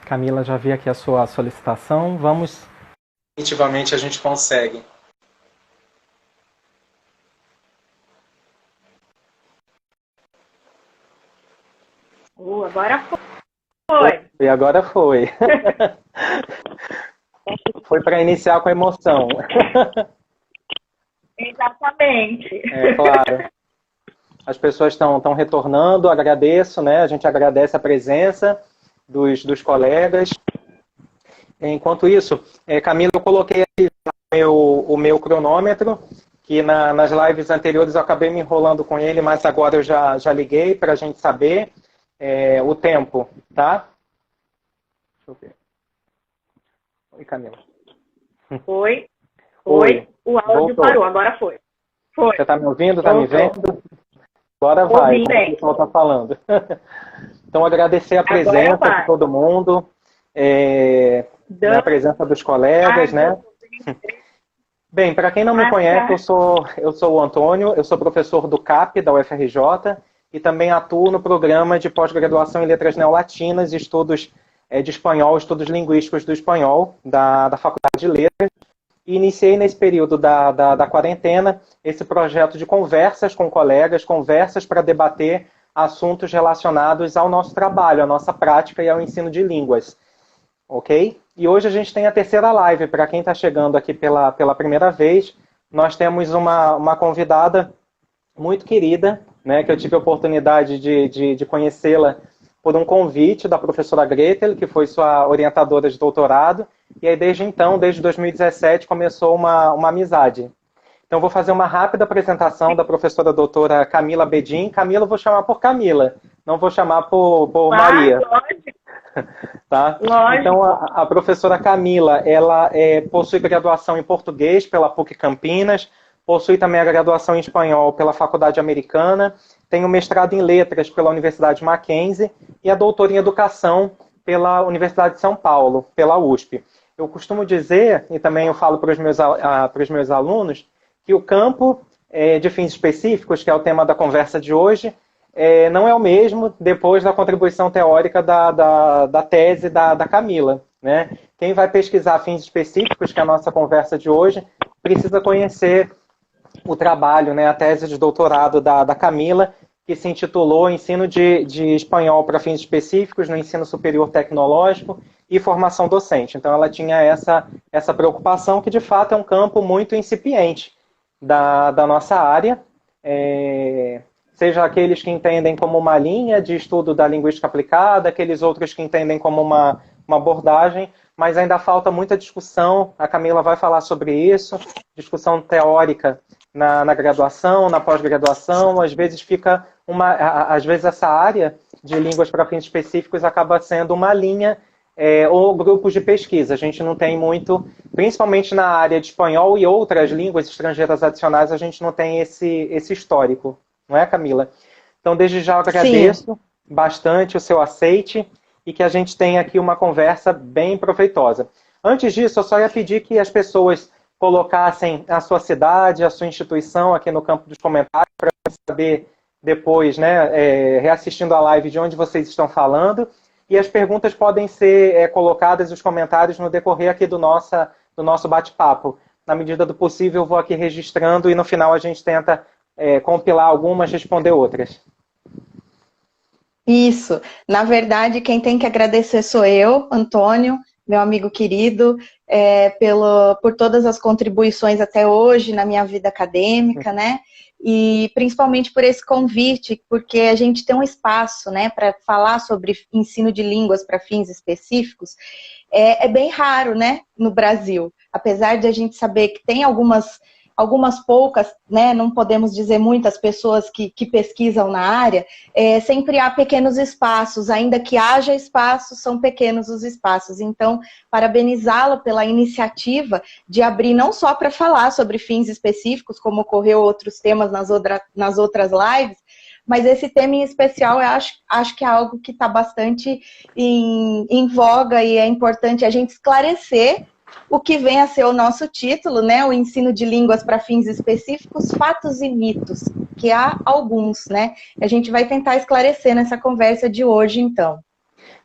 Camila, já vi aqui a sua solicitação. Vamos. Definitivamente a gente consegue. Agora foi. E agora foi. Foi para iniciar com a emoção. Exatamente. É claro. As pessoas estão retornando, agradeço, né? A gente agradece a presença dos colegas. Enquanto isso, Camila, eu coloquei aqui o meu cronômetro, que nas lives anteriores eu acabei me enrolando com ele, mas agora eu já liguei para a gente saber o tempo, tá? Deixa eu ver. Oi, Camila. Oi. O áudio Voltou. parou, agora foi. Você está me ouvindo? Está me vendo? Agora vai, como o pessoal está falando. Então, agradecer a presença de todo mundo, a presença dos colegas, né? Bem, para quem não me conhece, eu sou o Antônio, eu sou professor do CAP, da UFRJ, e também atuo no programa de pós-graduação em Letras Neolatinas e estudos de espanhol, estudos linguísticos do espanhol, da Faculdade de Letras. E iniciei nesse período da quarentena esse projeto de conversas com colegas, conversas para debater assuntos relacionados ao nosso trabalho, à nossa prática e ao ensino de línguas. Ok? E hoje a gente tem a terceira live. Para quem está chegando aqui pela primeira vez, nós temos uma convidada muito querida, né, que eu tive a oportunidade de conhecê-la por um convite da professora Gretel, que foi sua orientadora de doutorado, e aí desde então, desde 2017, começou uma amizade. Então vou fazer uma rápida apresentação da professora doutora Camila Bedin. Camila eu vou chamar por Camila, não vou chamar por Maria. Lógico. Tá? Lógico. Então a professora Camila, ela possui graduação em português pela PUC Campinas, possui também a graduação em espanhol pela Faculdade Americana, tem o mestrado em letras pela Universidade Mackenzie e a doutora em educação pela Universidade de São Paulo, pela USP. Eu costumo dizer, e também eu falo para os meus alunos, que o campo de fins específicos, que é o tema da conversa de hoje, não é o mesmo depois da contribuição teórica da tese da Camila, né? Quem vai pesquisar fins específicos, que é a nossa conversa de hoje, precisa conhecer o trabalho, né, a tese de doutorado da Camila, que se intitulou Ensino de Espanhol para Fins Específicos no Ensino Superior Tecnológico e Formação Docente. Então ela tinha essa preocupação, que de fato é um campo muito incipiente da nossa área, seja aqueles que entendem como uma linha de estudo da linguística aplicada, aqueles outros que entendem como uma abordagem, mas ainda falta muita discussão, a Camila vai falar sobre isso, discussão teórica na graduação, na pós-graduação, às vezes às vezes essa área de línguas para fins específicos acaba sendo uma linha ou grupos de pesquisa. A gente não tem muito, principalmente na área de espanhol e outras línguas estrangeiras adicionais, a gente não tem esse histórico, não é, Camila? Então, desde já eu agradeço bastante o seu aceite e que a gente tenha aqui uma conversa bem proveitosa. Antes disso, eu só ia pedir que as pessoas colocassem a sua cidade, a sua instituição aqui no campo dos comentários, para saber depois, né, reassistindo a live, de onde vocês estão falando. E as perguntas podem ser colocadas, os comentários, no decorrer aqui do nosso bate-papo. Na medida do possível, eu vou aqui registrando e no final a gente tenta compilar algumas, responder outras. Isso. Na verdade, quem tem que agradecer sou eu, Antônio, meu amigo querido, por todas as contribuições até hoje na minha vida acadêmica, né? E principalmente por esse convite, porque a gente tem um espaço, né, para falar sobre ensino de línguas para fins específicos, é bem raro, né, no Brasil. Apesar de a gente saber que tem algumas poucas, né, não podemos dizer muitas pessoas que pesquisam na área, sempre há pequenos espaços, ainda que haja espaços, são pequenos os espaços. Então, parabenizá-lo pela iniciativa de abrir não só para falar sobre fins específicos, como ocorreu outros temas nas outras lives, mas esse tema em especial eu acho que é algo que está bastante em voga e é importante a gente esclarecer o que vem a ser o nosso título, né? O ensino de línguas para fins específicos, fatos e mitos, que há alguns, né? A gente vai tentar esclarecer nessa conversa de hoje, então.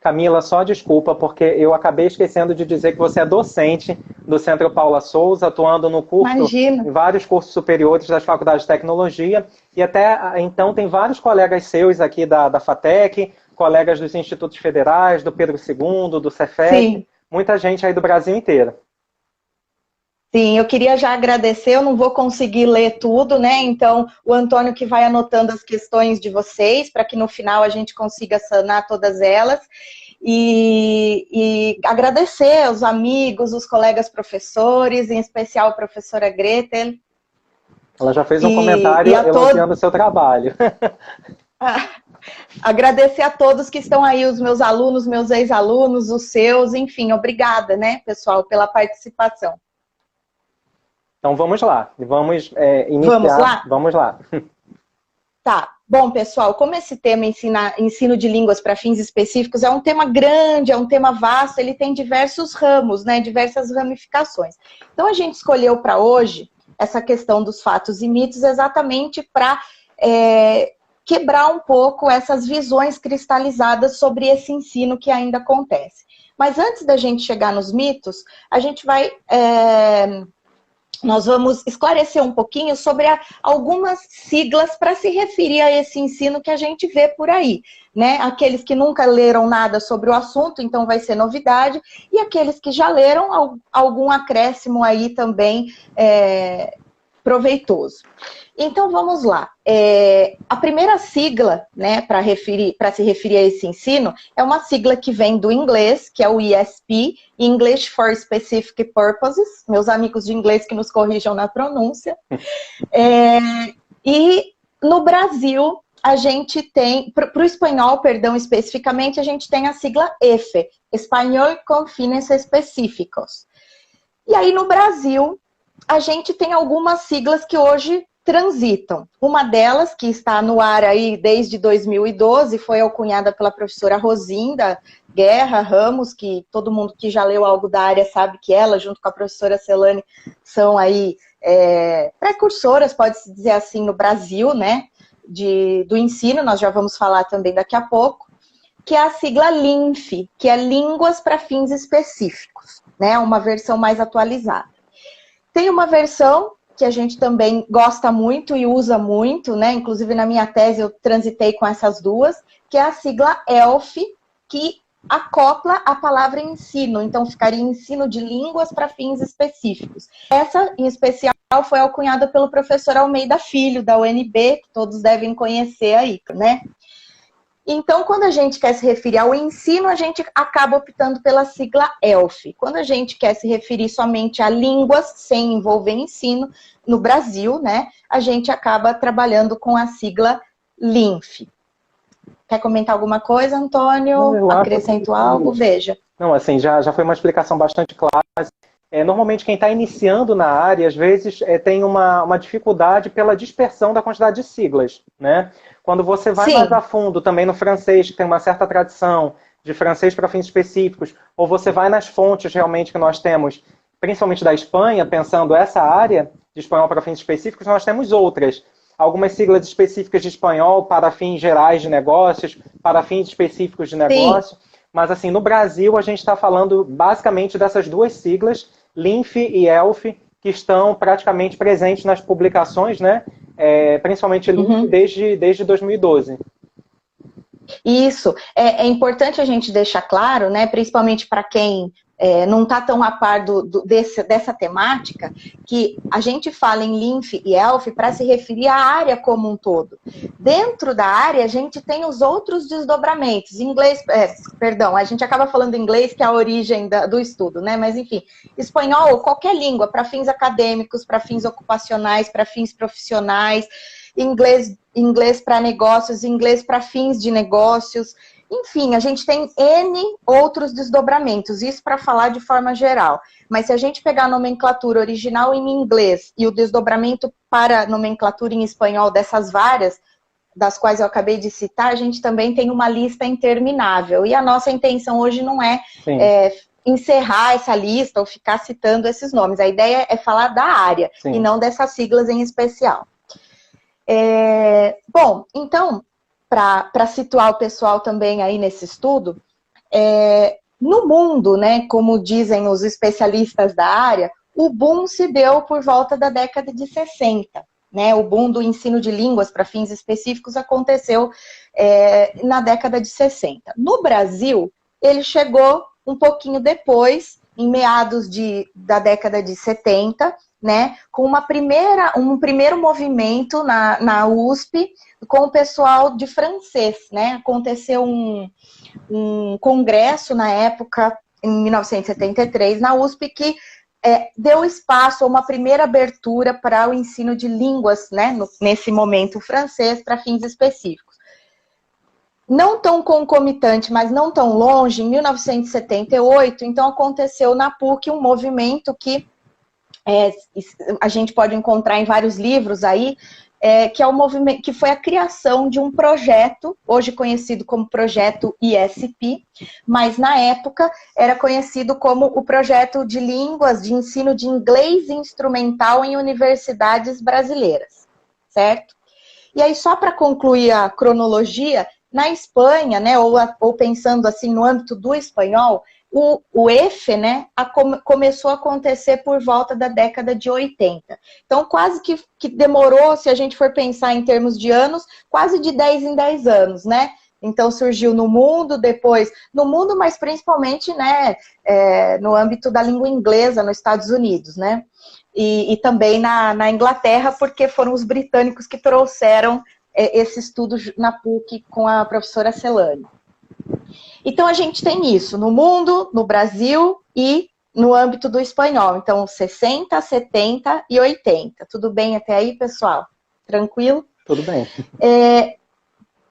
Camila, só desculpa, porque eu acabei esquecendo de dizer que você é docente do Centro Paula Souza, atuando no curso, Imagina. em vários cursos superiores das faculdades de tecnologia, e até então tem vários colegas seus aqui da FATEC, colegas dos institutos federais, do Pedro II, do Cefet, Sim. muita gente aí do Brasil inteiro. Sim, eu queria já agradecer, eu não vou conseguir ler tudo, né? Então, o Antônio que vai anotando as questões de vocês, para que no final a gente consiga sanar todas elas. E agradecer aos amigos, os colegas professores, em especial a professora Gretel. Ela já fez um comentário elogiando o seu trabalho. Agradecer a todos que estão aí, os meus alunos, meus ex-alunos, os seus, enfim, obrigada, né, pessoal, pela participação. Então vamos lá, vamos iniciar. Vamos lá? Vamos lá. Tá. Bom, pessoal, como esse tema ensino de línguas para fins específicos é um tema grande, é um tema vasto, ele tem diversos ramos, né, diversas ramificações. Então a gente escolheu para hoje essa questão dos fatos e mitos exatamente para quebrar um pouco essas visões cristalizadas sobre esse ensino que ainda acontece. Mas antes da gente chegar nos mitos, a gente vai... nós vamos esclarecer um pouquinho sobre algumas siglas para se referir a esse ensino que a gente vê por aí, né? Aqueles que nunca leram nada sobre o assunto, então vai ser novidade, e aqueles que já leram, algum acréscimo aí também proveitoso. Então vamos lá. A primeira sigla, né, para se referir a esse ensino, é uma sigla que vem do inglês, que é o ESP, English for Specific Purposes. Meus amigos de inglês que nos corrijam na pronúncia. E no Brasil, a gente tem, para o espanhol, perdão, especificamente, a gente tem a sigla EFE, Espanhol com Fines Específicos. E aí no Brasil, a gente tem algumas siglas que hoje transitam. Uma delas, que está no ar aí desde 2012, foi alcunhada pela professora Rosinda Guerra Ramos, que todo mundo que já leu algo da área sabe que ela, junto com a professora Celane, são aí precursoras, pode-se dizer assim, no Brasil, né, do ensino, nós já vamos falar também daqui a pouco, que é a sigla LINF, que é Línguas para Fins Específicos, né, uma versão mais atualizada. Tem uma versão que a gente também gosta muito e usa muito, né? Inclusive na minha tese eu transitei com essas duas, que é a sigla ELF, que acopla a palavra ensino, então ficaria ensino de línguas para fins específicos. Essa, em especial, foi alcunhada pelo professor Almeida Filho, da UNB, que todos devem conhecer aí, né? Então, quando a gente quer se referir ao ensino, a gente acaba optando pela sigla ELF. Quando a gente quer se referir somente a línguas, sem envolver ensino, no Brasil, né, a gente acaba trabalhando com a sigla LINF. Quer comentar alguma coisa, Antônio? Não, acrescento algo? Veja. Não, assim, já foi uma explicação bastante clara. Normalmente, quem está iniciando na área, às vezes, tem uma dificuldade pela dispersão da quantidade de siglas, né? Quando você vai mais a fundo também no francês, que tem uma certa tradição de francês para fins específicos, ou você vai nas fontes realmente que nós temos, principalmente da Espanha, pensando essa área de espanhol para fins específicos, nós temos outras. Algumas siglas específicas de espanhol para fins gerais de negócios, para fins específicos de negócio. Sim. Mas, assim, no Brasil, a gente está falando basicamente dessas duas siglas, LINF e ELF, que estão praticamente presentes nas publicações, né? Principalmente LINF desde 2012. Isso. É importante a gente deixar claro, né? Principalmente para quem não está tão a par dessa temática, que a gente fala em LINF e ELF para se referir à área como um todo. Dentro da área, a gente tem os outros desdobramentos. Inglês, a gente acaba falando inglês, que é a origem do estudo, né? Mas, enfim, espanhol, qualquer língua, para fins acadêmicos, para fins ocupacionais, para fins profissionais, inglês para negócios, inglês para fins de negócios. Enfim, a gente tem N outros desdobramentos, isso para falar de forma geral. Mas se a gente pegar a nomenclatura original em inglês e o desdobramento para a nomenclatura em espanhol dessas várias, das quais eu acabei de citar, a gente também tem uma lista interminável. E a nossa intenção hoje não é encerrar essa lista ou ficar citando esses nomes. A ideia é falar da área e não dessas siglas em especial. Bom, então... Para situar o pessoal também aí nesse estudo, No mundo, né, como dizem os especialistas da área, o boom se deu por volta da década de 60. Né? O boom do ensino de línguas para fins específicos aconteceu na década de 60. No Brasil, ele chegou um pouquinho depois, em meados da década de 70, né, com um primeiro movimento na USP com o pessoal de francês. Né? Aconteceu um congresso na época, em 1973, na USP, que deu espaço a uma primeira abertura para o ensino de línguas, né, nesse momento francês, para fins específicos. Não tão concomitante, mas não tão longe, em 1978, então aconteceu na PUC um movimento que a gente pode encontrar em vários livros aí, que é o movimento, que foi a criação de um projeto, hoje conhecido como Projeto ISP, mas na época era conhecido como o Projeto de Línguas de Ensino de Inglês Instrumental em Universidades Brasileiras, certo? E aí, só para concluir a cronologia, na Espanha, né, ou pensando assim no âmbito do espanhol, o EFE, né, começou a acontecer por volta da década de 80. Então, quase que demorou, se a gente for pensar em termos de anos, quase de 10 em 10 anos, né? Então, surgiu no mundo, depois no mundo, mas principalmente, né, no âmbito da língua inglesa nos Estados Unidos, né? E também na Inglaterra, porque foram os britânicos que trouxeram esse estudo na PUC com a professora Celane. Então, a gente tem isso no mundo, no Brasil e no âmbito do espanhol. Então, 60, 70 e 80. Tudo bem até aí, pessoal? Tranquilo? Tudo bem.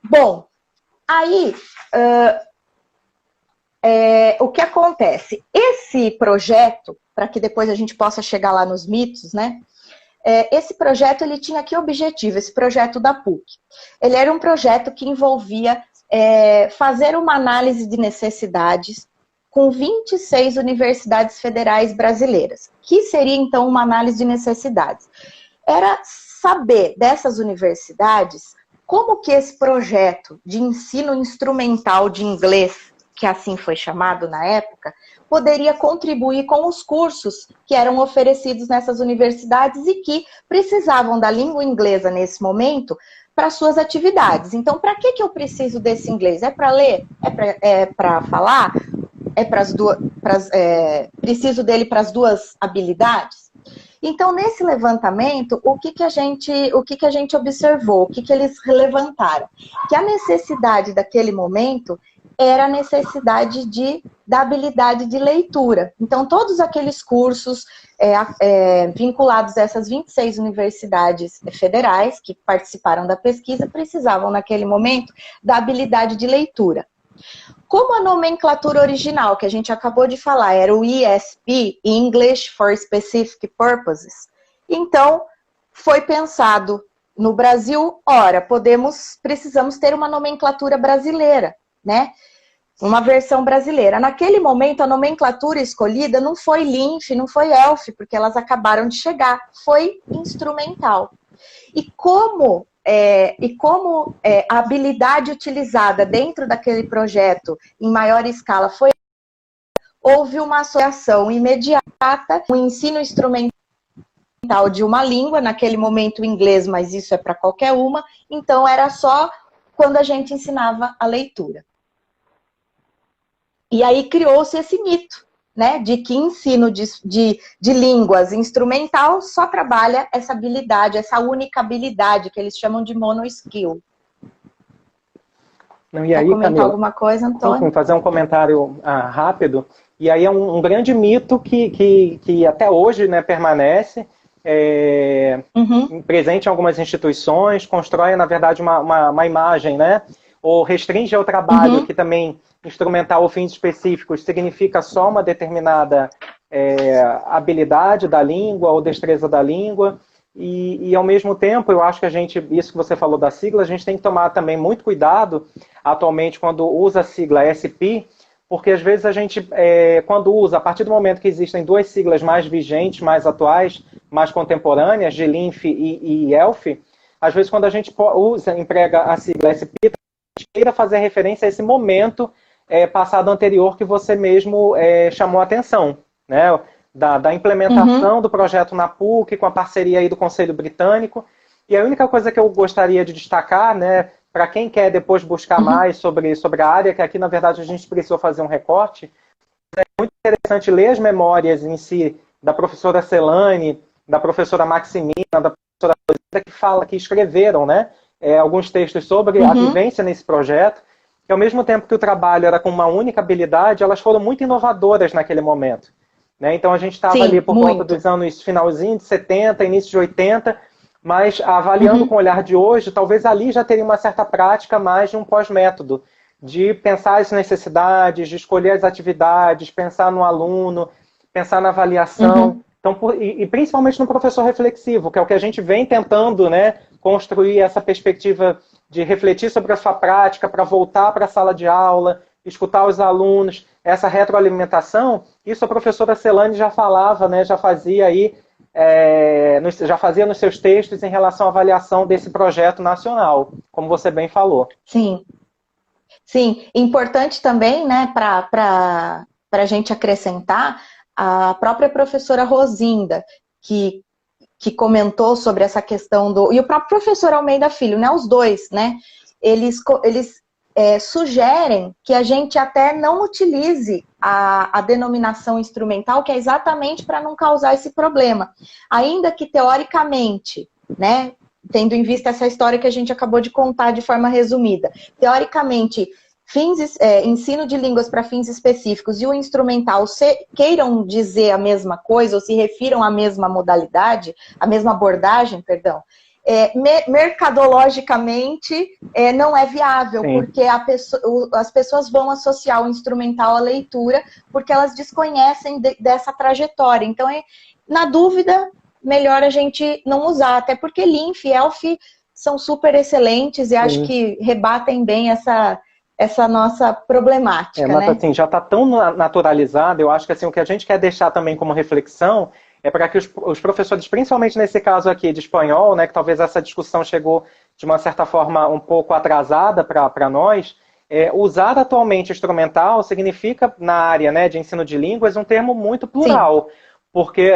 Bom, aí, o que acontece? Esse projeto, para que depois a gente possa chegar lá nos mitos, né? Esse projeto, ele tinha que objetivo? Esse projeto da PUC. Ele era um projeto que envolvia fazer uma análise de necessidades com 26 universidades federais brasileiras. Que seria, então, uma análise de necessidades? Era saber dessas universidades como que esse projeto de ensino instrumental de inglês, que assim foi chamado na época, poderia contribuir com os cursos que eram oferecidos nessas universidades e que precisavam da língua inglesa nesse momento para suas atividades. Então, para que eu preciso desse inglês? É para ler? É para falar? Preciso dele para as duas habilidades? Então, nesse levantamento, o que a gente observou? O que eles levantaram? Que a necessidade daquele momento era a necessidade da habilidade de leitura. Então, todos aqueles cursos vinculados a essas 26 universidades federais que participaram da pesquisa precisavam, naquele momento, da habilidade de leitura. Como a nomenclatura original, que a gente acabou de falar, era o ESP, English for Specific Purposes, então, foi pensado no Brasil, precisamos ter uma nomenclatura brasileira, né? Uma versão brasileira. Naquele momento, a nomenclatura escolhida não foi LINF, não foi ELF, porque elas acabaram de chegar, foi instrumental. E como a habilidade utilizada dentro daquele projeto em maior escala houve uma associação imediata com o ensino instrumental de uma língua, naquele momento o inglês, mas isso é para qualquer uma, então era só quando a gente ensinava a leitura. E aí criou-se esse mito, né, de que ensino de línguas instrumental só trabalha essa habilidade, essa única habilidade, que eles chamam de monoskill. Quer comentar Camila, alguma coisa, Antônio? Sim, fazer um comentário rápido. E aí é um grande mito que até hoje, né, permanece, presente em algumas instituições, constrói, na verdade, uma imagem, né? Ou restringe ao trabalho, que também instrumental ou fins específicos significa só uma determinada habilidade da língua ou destreza da língua. E, ao mesmo tempo, eu acho que isso que você falou da sigla, a gente tem que tomar também muito cuidado, atualmente, quando usa a sigla SP, porque às vezes a gente, quando usa, a partir do momento que existem duas siglas mais vigentes, mais atuais, mais contemporâneas, de LINF e ELF, às vezes quando a gente emprega a sigla SP, a gente queira fazer referência a esse momento passado anterior que você mesmo chamou a atenção, né? Da implementação do projeto na PUC, com a parceria aí do Conselho Britânico. E a única coisa que eu gostaria de destacar, né, para quem quer depois buscar mais sobre a área, que aqui, na verdade, a gente precisou fazer um recorte, é muito interessante ler as memórias em si da professora Celane, da professora Maximina, da professora Rosita, que escreveram, né, alguns textos sobre a vivência nesse projeto, que ao mesmo tempo que o trabalho era com uma única habilidade, elas foram muito inovadoras naquele momento. Né? Então a gente estava ali por volta dos anos finalzinho de 70, início de 80, mas avaliando com o olhar de hoje, talvez ali já teria uma certa prática mais de um pós-método, de pensar as necessidades, de escolher as atividades, pensar no aluno, pensar na avaliação, então, e principalmente no professor reflexivo, que é o que a gente vem tentando, né, construir essa perspectiva de refletir sobre a sua prática, para voltar para a sala de aula, escutar os alunos, essa retroalimentação. Isso a professora Celane já falava, né, já fazia aí, já fazia nos seus textos em relação à avaliação desse projeto nacional, como você bem falou. Sim, sim. Importante também, né, para a gente acrescentar, a própria professora Rosinda, que comentou sobre essa questão e o próprio professor Almeida Filho, né, os dois, né, eles sugerem que a gente até não utilize a denominação instrumental, que é exatamente para não causar esse problema. Ainda que, teoricamente, né, tendo em vista essa história que a gente acabou de contar de forma resumida, teoricamente, ensino de línguas para fins específicos e o instrumental queiram dizer a mesma coisa, ou se refiram à mesma modalidade, à mesma abordagem, perdão, mercadologicamente não é viável. Sim. Porque as pessoas vão associar o instrumental à leitura porque elas desconhecem dessa trajetória. Então, na dúvida, melhor a gente não usar, até porque LINF e ELF são super excelentes e acho que rebatem bem essa nossa problemática. Mas né? assim, já está tão naturalizado, eu acho que assim, o que a gente quer deixar também como reflexão é para que os professores, principalmente nesse caso aqui de espanhol, né, que talvez essa discussão chegou de uma certa forma um pouco atrasada para nós, usar atualmente instrumental significa, na área, né, de ensino de línguas, um termo muito plural. Sim. Porque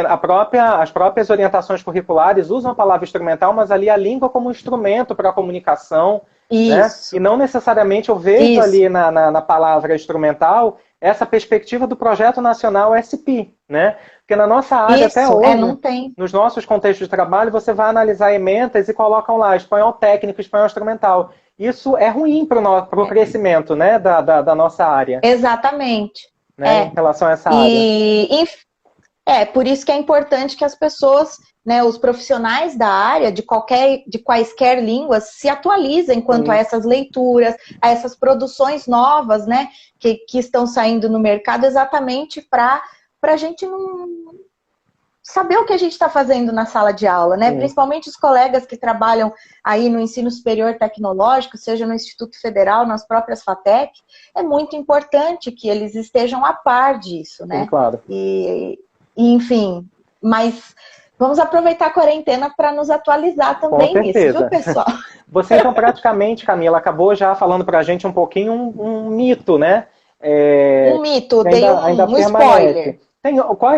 as próprias orientações curriculares usam a palavra instrumental, mas ali a língua como instrumento para a comunicação. Né? E não necessariamente eu vejo ali na palavra instrumental essa perspectiva do projeto nacional SP, né? Porque na nossa área até hoje, não tem. Nos nossos contextos de trabalho, você vai analisar ementas e colocam lá espanhol técnico, espanhol instrumental. Isso é ruim para o crescimento, né, da nossa área. Exatamente. Né, em relação a essa área. Por isso que é importante que as pessoas, né, os profissionais da área, de quaisquer línguas, se atualizem quanto a essas leituras, a essas produções novas, né, que estão saindo no mercado, exatamente para a gente não saber o que a gente está fazendo na sala de aula, né? Principalmente os colegas que trabalham aí no ensino superior tecnológico, seja no Instituto Federal, nas próprias FATEC, é muito importante que eles estejam a par disso, né? Sim, claro. Enfim, mas vamos aproveitar a quarentena para nos atualizar também nisso, viu, pessoal? Você, então, praticamente, Camila, acabou já falando para a gente um pouquinho um mito, né? Um mito, dei um spoiler.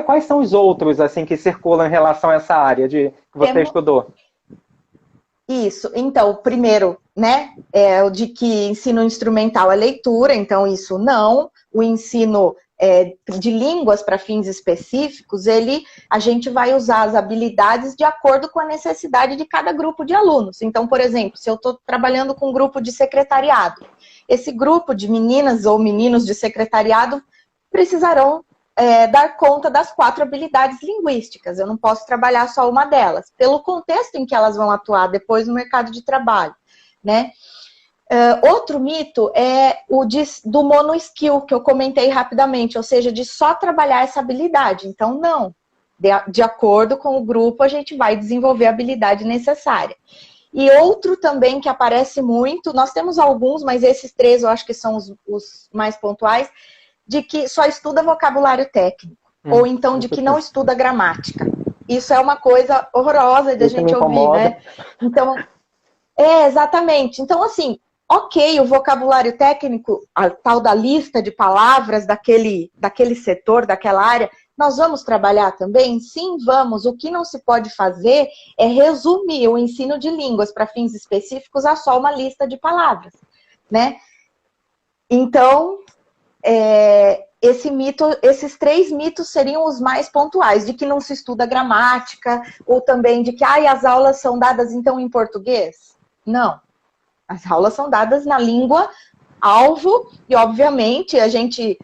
Quais são os outros, assim, que circulam em relação a essa área que você estudou? Isso, então, o primeiro, né, é o de que ensino instrumental é leitura, então isso não. O ensino de línguas para fins específicos, a gente vai usar as habilidades de acordo com a necessidade de cada grupo de alunos. Então, por exemplo, se eu estou trabalhando com um grupo de secretariado, esse grupo de meninas ou meninos de secretariado precisarão dar conta das 4 habilidades linguísticas. Eu não posso trabalhar só uma delas, pelo contexto em que elas vão atuar depois no mercado de trabalho, né? Outro mito é o do mono-skill, que eu comentei rapidamente, ou seja, de só trabalhar essa habilidade. Então, não. De acordo com o grupo, a gente vai desenvolver a habilidade necessária. E outro também que aparece muito, nós temos alguns, mas esses 3 eu acho que são os mais pontuais, de que só estuda vocabulário técnico, ou então de que não estuda gramática. Isso é uma coisa horrorosa de a gente ouvir, né? Então, exatamente. Então, assim, ok, o vocabulário técnico, a tal da lista de palavras daquele setor, daquela área, nós vamos trabalhar também? Sim, vamos. O que não se pode fazer é resumir o ensino de línguas para fins específicos a só uma lista de palavras, né? Então, esses 3 mitos seriam os mais pontuais, de que não se estuda gramática, ou também de que as aulas são dadas então em português. Não. As aulas são dadas na língua alvo e, obviamente, a gente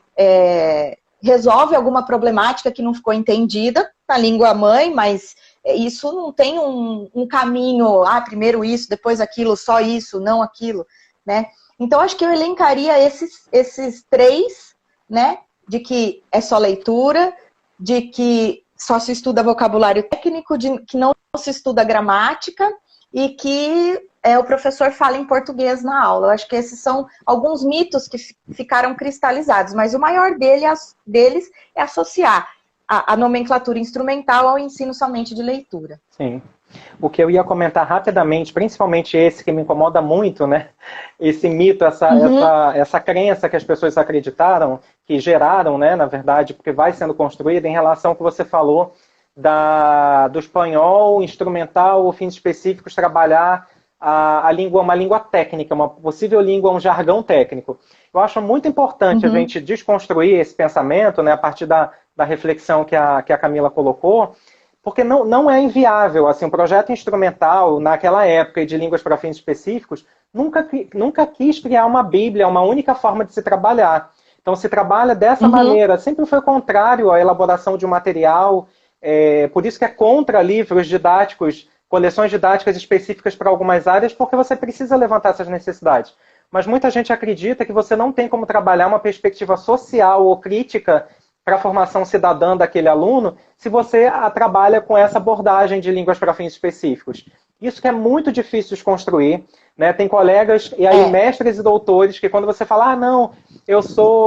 resolve alguma problemática que não ficou entendida na língua mãe, mas isso não tem um caminho, primeiro isso, depois aquilo, só isso, não aquilo, né? Então, acho que eu elencaria esses 3, né? De que é só leitura, de que só se estuda vocabulário técnico, de que não se estuda gramática e que o professor fala em português na aula. Eu acho que esses são alguns mitos que ficaram cristalizados, mas o maior deles é associar a nomenclatura instrumental ao ensino somente de leitura. Sim. O que eu ia comentar rapidamente, principalmente esse que me incomoda muito, né? Esse mito, essa crença que as pessoas acreditaram, que geraram, né, na verdade, porque vai sendo construída em relação ao que você falou do espanhol instrumental ou fins específicos trabalhar a língua, uma língua técnica, uma possível língua, um jargão técnico. Eu acho muito importante a gente desconstruir esse pensamento, né, a partir da reflexão que a Camila colocou, porque não é inviável. Assim, um projeto instrumental, naquela época, e de línguas para fins específicos, nunca quis criar uma bíblia, uma única forma de se trabalhar. Então, se trabalha dessa maneira. Sempre foi contrário à elaboração de um material, por isso que é contra livros didáticos, coleções didáticas específicas para algumas áreas, porque você precisa levantar essas necessidades. Mas muita gente acredita que você não tem como trabalhar uma perspectiva social ou crítica para a formação cidadã daquele aluno, se você trabalha com essa abordagem de línguas para fins específicos. Isso que é muito difícil de construir, né? Tem colegas, e aí mestres e doutores, que quando você fala, não,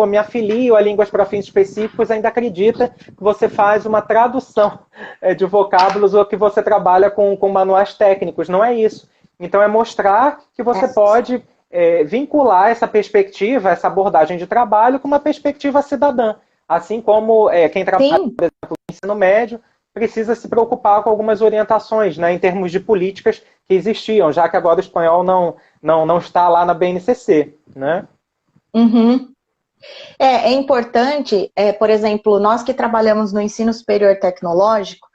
me afilio a línguas para fins específicos, ainda acredita que você faz uma tradução de vocábulos ou que você trabalha com manuais técnicos. Não é isso. Então é mostrar que você pode vincular essa perspectiva, essa abordagem de trabalho com uma perspectiva cidadã. Assim como quem trabalha, por exemplo, no ensino médio, precisa se preocupar com algumas orientações, né, em termos de políticas que existiam, já que agora o espanhol não está lá na BNCC, né? É importante, por exemplo, nós que trabalhamos no ensino superior tecnológico,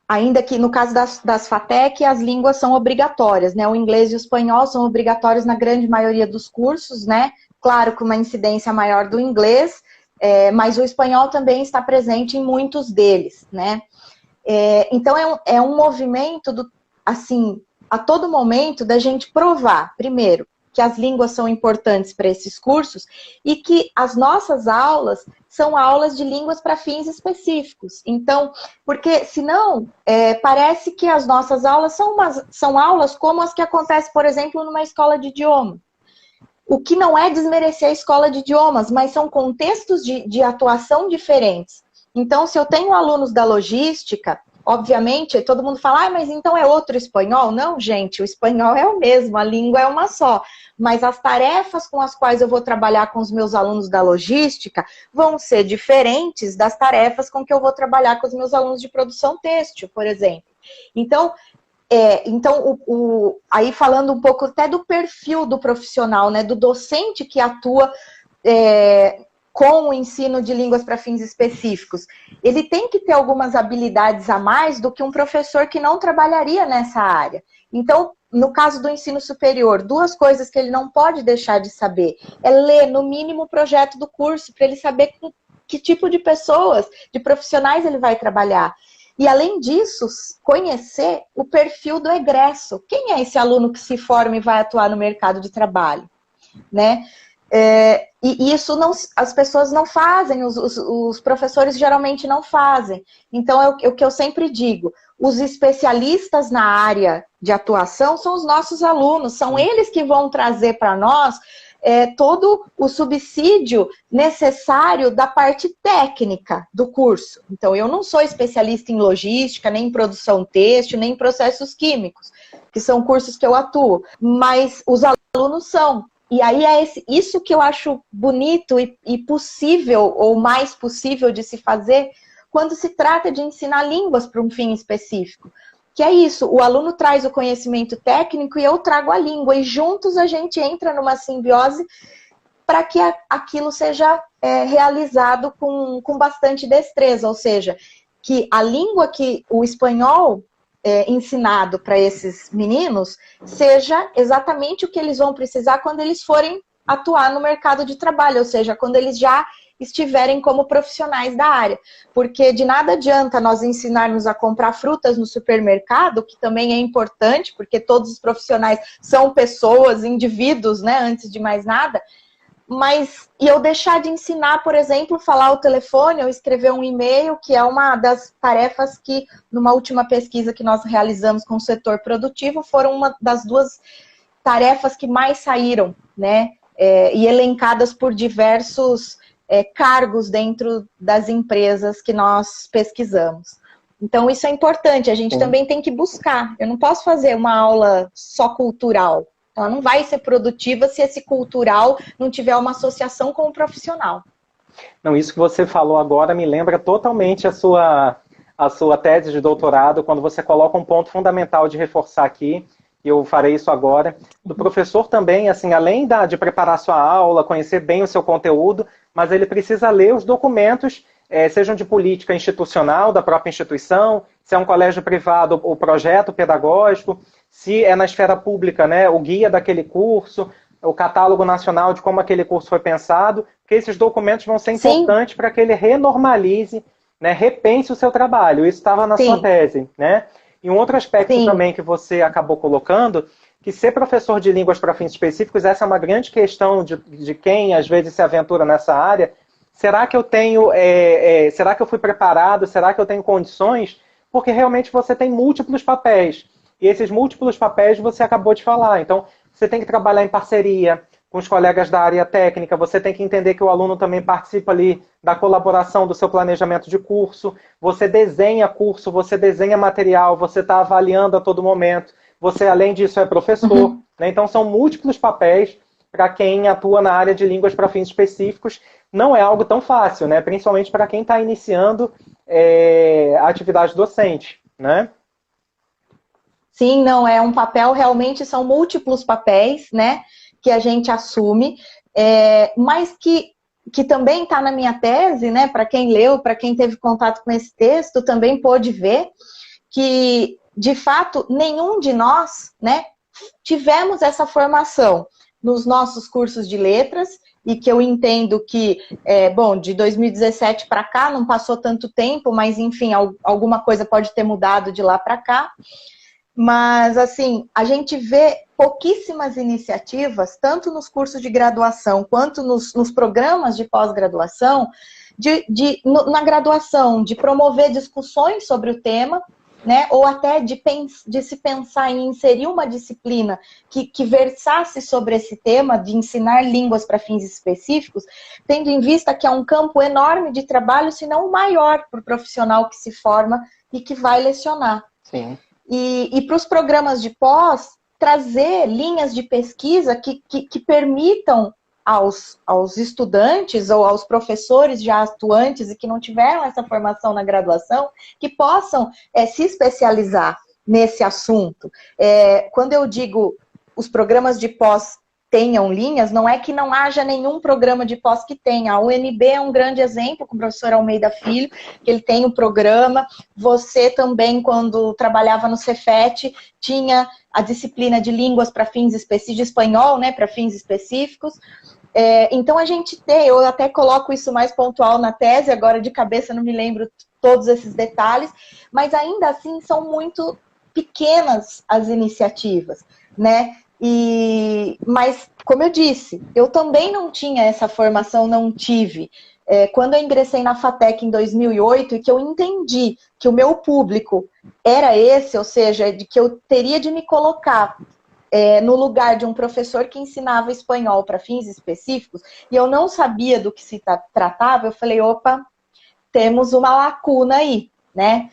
ainda que no caso das FATEC, as línguas são obrigatórias, né? O inglês e o espanhol são obrigatórios na grande maioria dos cursos, né? Claro, com uma incidência maior do inglês, mas o espanhol também está presente em muitos deles, né? Então, é um movimento, assim, a todo momento, da gente provar, primeiro, que as línguas são importantes para esses cursos e que as nossas aulas são aulas de línguas para fins específicos. Então, porque senão, parece que as nossas aulas são aulas como as que acontecem, por exemplo, numa escola de idioma. O que não é desmerecer a escola de idiomas, mas são contextos de atuação diferentes. Então, se eu tenho alunos da logística, obviamente, todo mundo fala, mas então é outro espanhol? Não, gente, o espanhol é o mesmo, a língua é uma só. Mas as tarefas com as quais eu vou trabalhar com os meus alunos da logística vão ser diferentes das tarefas com que eu vou trabalhar com os meus alunos de produção têxtil, por exemplo. Então, aí falando um pouco até do perfil do profissional, né, do docente que atua com o ensino de línguas para fins específicos. Ele tem que ter algumas habilidades a mais do que um professor que não trabalharia nessa área. Então, no caso do ensino superior, 2 coisas que ele não pode deixar de saber é ler, no mínimo, o projeto do curso, para ele saber com que tipo de pessoas, de profissionais ele vai trabalhar. E, além disso, conhecer o perfil do egresso. Quem é esse aluno que se forma e vai atuar no mercado de trabalho? Né? E isso as pessoas não fazem, os professores geralmente não fazem. Então, o que eu sempre digo, os especialistas na área de atuação são os nossos alunos, são eles que vão trazer para nós todo o subsídio necessário da parte técnica do curso. Então, eu não sou especialista em logística, nem em produção têxtil, nem em processos químicos. que são cursos que eu atuo, mas os alunos são. E aí é isso que eu acho bonito e possível, ou mais possível de se fazer, quando se trata de ensinar línguas para um fim específico. Que é isso, o aluno traz o conhecimento técnico e eu trago a língua, e juntos a gente entra numa simbiose para que aquilo seja realizado com bastante destreza, ou seja, que a língua que o espanhol ensinado para esses meninos seja exatamente o que eles vão precisar quando eles forem atuar no mercado de trabalho, ou seja, quando eles já estiverem como profissionais da área. Porque de nada adianta nós ensinarmos a comprar frutas no supermercado, que também é importante, porque todos os profissionais são pessoas, indivíduos, né, antes de mais nada, mas e eu deixar de ensinar, por exemplo, falar o telefone ou escrever um e-mail, que é uma das tarefas que, numa última pesquisa que nós realizamos com o setor produtivo, foram uma das 2 tarefas que mais saíram, né? E elencadas por diversos cargos dentro das empresas que nós pesquisamos. Então, isso é importante, a gente também tem que buscar. Eu não posso fazer uma aula só cultural. Ela não vai ser produtiva se esse cultural não tiver uma associação com o profissional. Não, isso que você falou agora me lembra totalmente a sua tese de doutorado, quando você coloca um ponto fundamental de reforçar aqui, e eu farei isso agora, do professor também, assim, além de preparar sua aula, conhecer bem o seu conteúdo, mas ele precisa ler os documentos, sejam de política institucional, da própria instituição, se é um colégio privado, o projeto pedagógico, se é na esfera pública, né, o guia daquele curso, o catálogo nacional de como aquele curso foi pensado, porque esses documentos vão ser importantes para que ele renormalize, né, repense o seu trabalho. Isso estava na sua tese, né? E um outro aspecto também que você acabou colocando, que ser professor de línguas para fins específicos, essa é uma grande questão de quem às vezes se aventura nessa área. Será que eu tenho, será que eu fui preparado? Será que eu tenho condições? Porque realmente você tem múltiplos papéis. E esses múltiplos papéis você acabou de falar. Então, você tem que trabalhar em parceria com os colegas da área técnica, você tem que entender que o aluno também participa ali da colaboração do seu planejamento de curso, você desenha curso, você desenha material, você está avaliando a todo momento, você, além disso, é professor. Né? Então, são múltiplos papéis para quem atua na área de línguas para fins específicos. Não é algo tão fácil, né? Principalmente para quem está iniciando a atividade docente, né? Sim, não, é um papel, realmente são múltiplos papéis, né, que a gente assume, mas que também está na minha tese, né, para quem leu, para quem teve contato com esse texto, também pôde ver que, de fato, nenhum de nós, né, tivemos essa formação nos nossos cursos de letras, e que eu entendo que, bom, de 2017 para cá, não passou tanto tempo, mas, enfim, alguma coisa pode ter mudado de lá para cá. Mas, assim, a gente vê pouquíssimas iniciativas, tanto nos cursos de graduação quanto nos programas de pós-graduação, na graduação, de promover discussões sobre o tema, né, ou até de se pensar em inserir uma disciplina que versasse sobre esse tema, de ensinar línguas para fins específicos, tendo em vista que é um campo enorme de trabalho, se não o maior para o profissional que se forma e que vai lecionar. Sim. E para os programas de pós, trazer linhas de pesquisa que permitam aos estudantes ou aos professores já atuantes e que não tiveram essa formação na graduação, que possam se especializar nesse assunto. Quando eu digo os programas de pós tenham linhas, não é que não haja nenhum programa de pós que tenha. A UNB é um grande exemplo, com o professor Almeida Filho, que ele tem um programa. Você também, quando trabalhava no Cefet, tinha a disciplina de línguas para fins específicos, de espanhol, né, para fins específicos. Então, a gente tem, eu até coloco isso mais pontual na tese, agora de cabeça não me lembro todos esses detalhes, mas ainda assim são muito pequenas as iniciativas, né? Mas, como eu disse, eu também não tinha essa formação, não tive. Quando eu ingressei na FATEC em 2008 e que eu entendi que o meu público era esse, ou seja, de que eu teria de me colocar no lugar de um professor que ensinava espanhol para fins específicos, e eu não sabia do que se tratava, eu falei, opa, temos uma lacuna aí, né?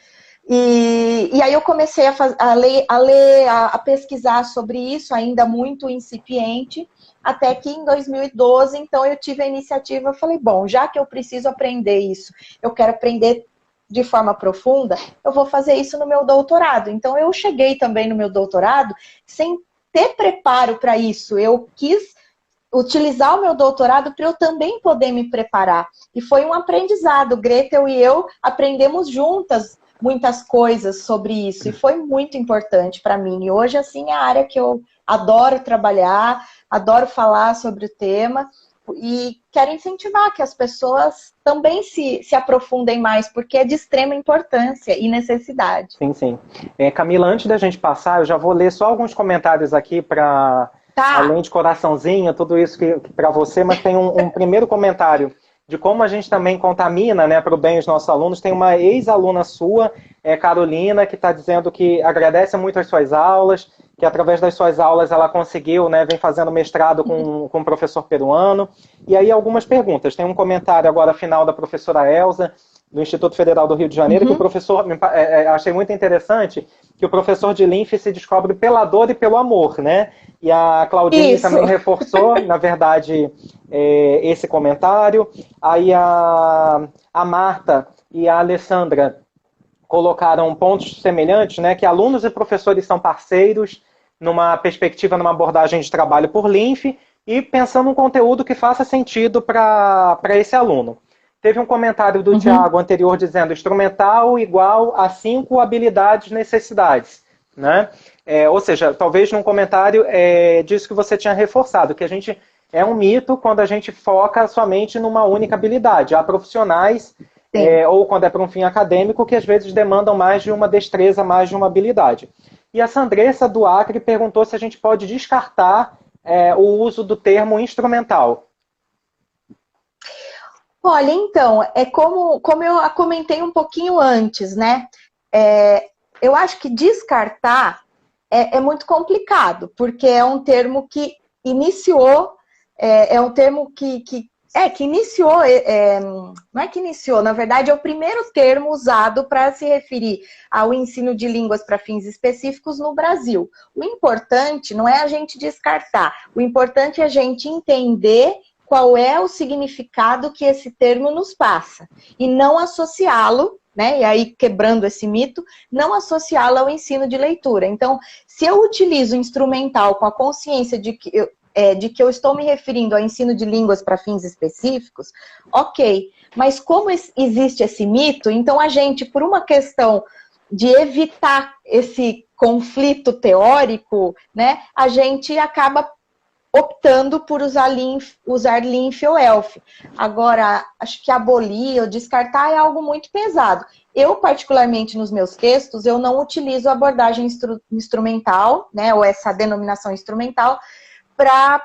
E aí eu comecei a pesquisar sobre isso, ainda muito incipiente, até que em 2012, então, eu tive a iniciativa, eu falei, bom, já que eu preciso aprender isso, eu quero aprender de forma profunda, eu vou fazer isso no meu doutorado. Então, eu cheguei também no meu doutorado sem ter preparo para isso. Eu quis utilizar o meu doutorado para eu também poder me preparar. E foi um aprendizado. Gretel e eu aprendemos juntas muitas coisas sobre isso. E foi muito importante para mim. E hoje, assim, é a área que eu adoro trabalhar, adoro falar sobre o tema. E quero incentivar que as pessoas também se aprofundem mais, porque é de extrema importância e necessidade. Sim, sim. Camila, antes da gente passar, eu já vou ler só alguns comentários aqui para, além de coraçãozinho, tudo isso que para você, mas tem um primeiro comentário de como a gente também contamina, né, para o bem os nossos alunos. Tem uma ex-aluna sua, Carolina, que está dizendo que agradece muito as suas aulas, que através das suas aulas ela conseguiu, né, vem fazendo mestrado com um professor peruano. E aí algumas perguntas. Tem um comentário agora final da professora Elza, do Instituto Federal do Rio de Janeiro, que o professor, achei muito interessante, que o professor de linfe se descobre pela dor e pelo amor, né? E a Claudine também reforçou, na verdade, esse comentário. Aí a Marta e a Alessandra colocaram pontos semelhantes, né? Que alunos e professores são parceiros numa perspectiva, numa abordagem de trabalho por linfe e pensando um conteúdo que faça sentido para esse aluno. Teve um comentário do Tiago anterior dizendo instrumental igual a 5 habilidades necessidades, né? Ou seja, talvez num comentário disso que você tinha reforçado, que a gente é um mito quando a gente foca somente numa única habilidade. Há profissionais, ou quando é para um fim acadêmico, que às vezes demandam mais de uma destreza, mais de uma habilidade. E a Sandressa do Acre perguntou se a gente pode descartar o uso do termo instrumental. Olha, então, como eu comentei um pouquinho antes, né? Eu acho que descartar é muito complicado, porque é um termo que iniciou, é um termo que iniciou, não é que iniciou, na verdade é o primeiro termo usado para se referir ao ensino de línguas para fins específicos no Brasil. O importante não é a gente descartar, o importante é a gente entender qual é o significado que esse termo nos passa, e não associá-lo, né, e aí quebrando esse mito, não associá-lo ao ensino de leitura. Então, se eu utilizo o instrumental com a consciência de que eu estou me referindo ao ensino de línguas para fins específicos, ok, mas como existe esse mito, então a gente, por uma questão de evitar esse conflito teórico, né, a gente acaba optando por usar linfe ou elf. Agora, acho que abolir ou descartar é algo muito pesado. Eu, particularmente, nos meus textos, eu não utilizo a abordagem instrumental, né, ou essa denominação instrumental, para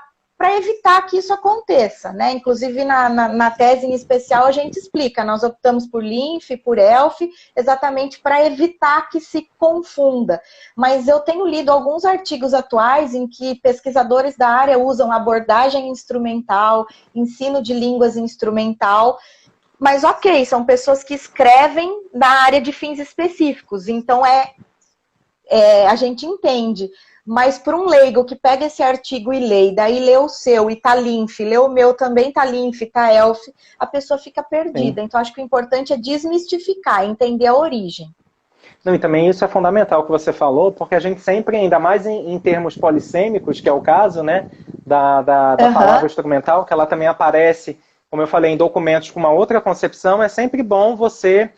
evitar que isso aconteça, né? Inclusive, na tese em especial, a gente explica, nós optamos por linfe, por elf, exatamente para evitar que se confunda. Mas eu tenho lido alguns artigos atuais em que pesquisadores da área usam abordagem instrumental, ensino de línguas instrumental, mas ok, são pessoas que escrevem na área de fins específicos, então a gente entende. Mas para um leigo que pega esse artigo e lê, e daí lê o seu e tá linfe, lê o meu também tá linfe, tá elf, a pessoa fica perdida. Sim. Então acho que o importante é desmistificar, entender a origem. Não, e também isso é fundamental que você falou, porque a gente sempre, ainda mais em termos polissêmicos, que é o caso, né, da palavra instrumental, que ela também aparece, como eu falei, em documentos com uma outra concepção, é sempre bom você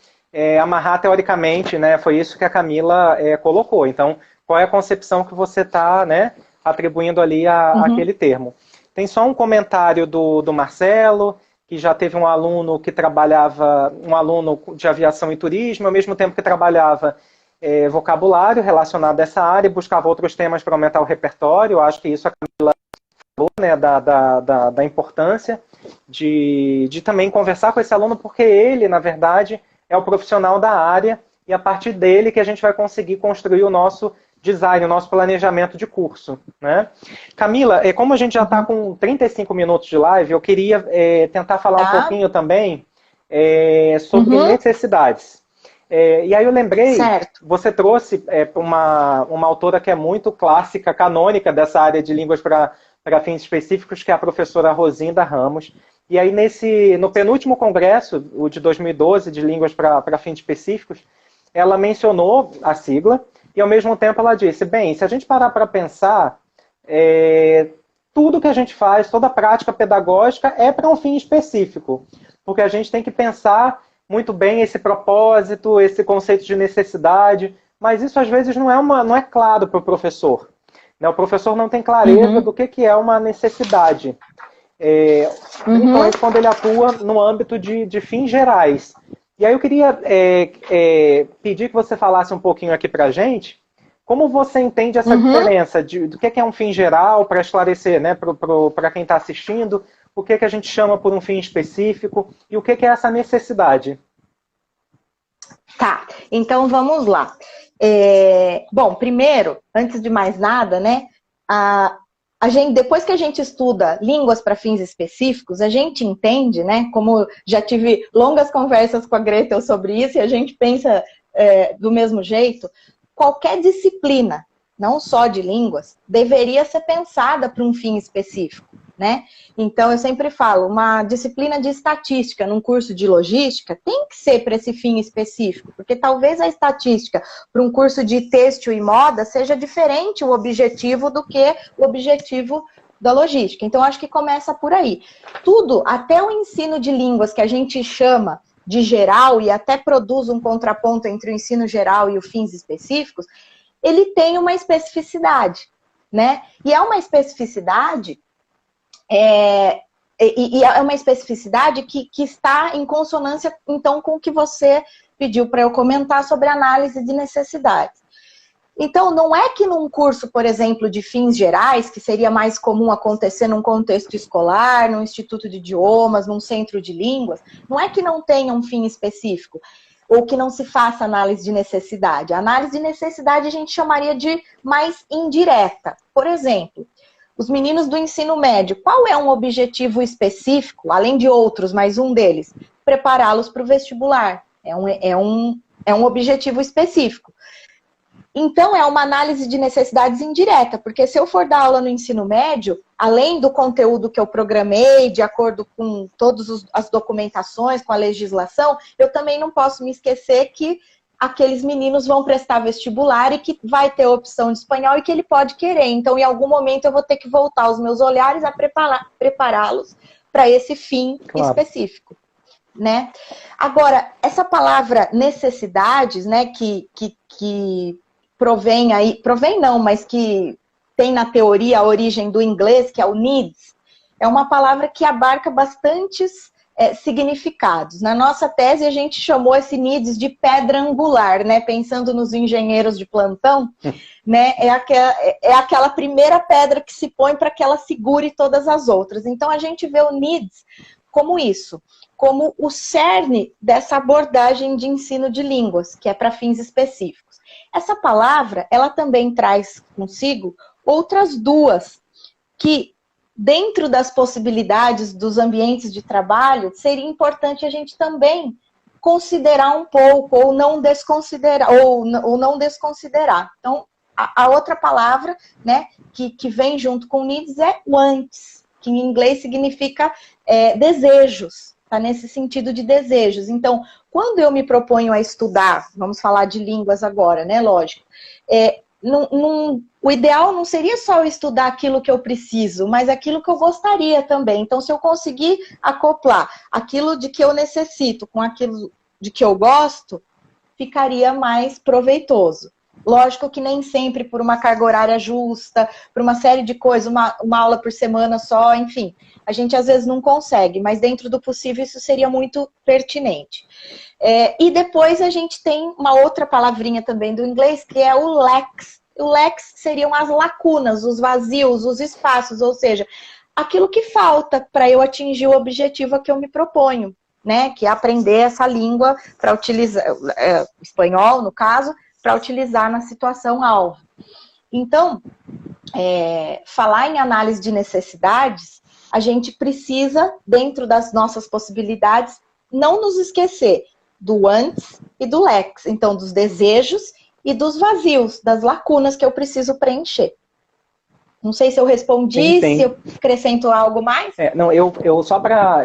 amarrar teoricamente, né, foi isso que a Camila colocou. Então, qual é a concepção que você está, né, atribuindo ali àquele termo. Tem só um comentário do Marcelo, que já teve um aluno que trabalhava, um aluno de aviação e turismo, ao mesmo tempo que trabalhava vocabulário relacionado a essa área, e buscava outros temas para aumentar o repertório. Eu acho que isso a Camila falou, né, da importância de também conversar com esse aluno, porque ele, na verdade, é o profissional da área, e a partir dele que a gente vai conseguir construir o nosso design, o nosso planejamento de curso, né? Camila, como a gente já está com 35 minutos de live, eu queria tentar falar um pouquinho também sobre necessidades. E aí eu lembrei, Certo. você trouxe uma autora que é muito clássica, canônica dessa área de línguas para fins específicos, que é a professora Rosinda Ramos. E aí no penúltimo congresso, o de 2012, de línguas para fins específicos, ela mencionou a sigla e ao mesmo tempo ela disse, bem, se a gente parar para pensar, tudo que a gente faz, toda a prática pedagógica é para um fim específico, porque a gente tem que pensar muito bem esse propósito, esse conceito de necessidade, mas isso às vezes não é claro para o professor. Né? O professor não tem clareza do que é uma necessidade, principalmente quando ele atua no âmbito de fins gerais. E aí eu queria pedir que você falasse um pouquinho aqui para a gente, como você entende essa diferença do que é um fim geral, para esclarecer, né, para quem está assistindo, o que a gente chama por um fim específico e o que é essa necessidade? Tá, então vamos lá. Bom, primeiro, antes de mais nada, né, depois que a gente estuda línguas para fins específicos, a gente entende, né, como já tive longas conversas com a Gretel sobre isso, e a gente pensa do mesmo jeito, qualquer disciplina, não só de línguas, deveria ser pensada para um fim específico, né? Então, eu sempre falo, uma disciplina de estatística num curso de logística tem que ser para esse fim específico, porque talvez a estatística para um curso de têxtil e moda seja diferente o objetivo do que o objetivo da logística. Então, acho que começa por aí. Tudo, até o ensino de línguas que a gente chama de geral e até produz um contraponto entre o ensino geral e os fins específicos, ele tem uma especificidade, né? E é uma especificidade, é uma especificidade que está em consonância, então, com o que você pediu para eu comentar sobre análise de necessidades. Então, não é que num curso, por exemplo, de fins gerais, que seria mais comum acontecer num contexto escolar, num instituto de idiomas, num centro de línguas, não é que não tenha um fim específico, ou que não se faça análise de necessidade. A análise de necessidade a gente chamaria de mais indireta. Por exemplo, os meninos do ensino médio, qual é um objetivo específico, além de outros, mas um deles? Prepará-los para o vestibular. É um objetivo específico. Então, é uma análise de necessidades indireta, porque se eu for dar aula no ensino médio, além do conteúdo que eu programei, de acordo com todas as documentações, com a legislação, eu também não posso me esquecer que aqueles meninos vão prestar vestibular e que vai ter opção de espanhol e que ele pode querer. Então, em algum momento, eu vou ter que voltar os meus olhares a prepará-los para esse fim específico. Né? Agora, essa palavra necessidades, né, que provém não, mas que tem na teoria a origem do inglês, que é o needs, é uma palavra que abarca bastantes significados. Na nossa tese, a gente chamou esse needs de pedra angular, né? Pensando nos engenheiros de plantão, né? É aquela primeira pedra que se põe para que ela segure todas as outras. Então, a gente vê o needs como isso, como o cerne dessa abordagem de ensino de línguas, que é para fins específicos. Essa palavra, ela também traz consigo outras duas, que dentro das possibilidades dos ambientes de trabalho, seria importante a gente também considerar um pouco, ou não desconsiderar. Então, a outra palavra, né, que vem junto com needs é wants, que em inglês significa desejos. Está nesse sentido de desejos. Então, quando eu me proponho a estudar, vamos falar de línguas agora, né? Lógico. O ideal não seria só eu estudar aquilo que eu preciso, mas aquilo que eu gostaria também. Então, se eu conseguir acoplar aquilo de que eu necessito com aquilo de que eu gosto, ficaria mais proveitoso. Lógico que nem sempre por uma carga horária justa, por uma série de coisas, uma aula por semana só, enfim. A gente às vezes não consegue, mas dentro do possível isso seria muito pertinente. E depois a gente tem uma outra palavrinha também do inglês, que é o lacks. O lacks seriam as lacunas, os vazios, os espaços, ou seja, aquilo que falta para eu atingir o objetivo a que eu me proponho, né? Que é aprender essa língua para utilizar, espanhol no caso, para utilizar na situação alvo. Então, falar em análise de necessidades, a gente precisa, dentro das nossas possibilidades, não nos esquecer do wants e do lacks. Então, dos desejos e dos vazios, das lacunas que eu preciso preencher. Não sei se eu respondi, sim. se eu acrescento algo mais. Não, eu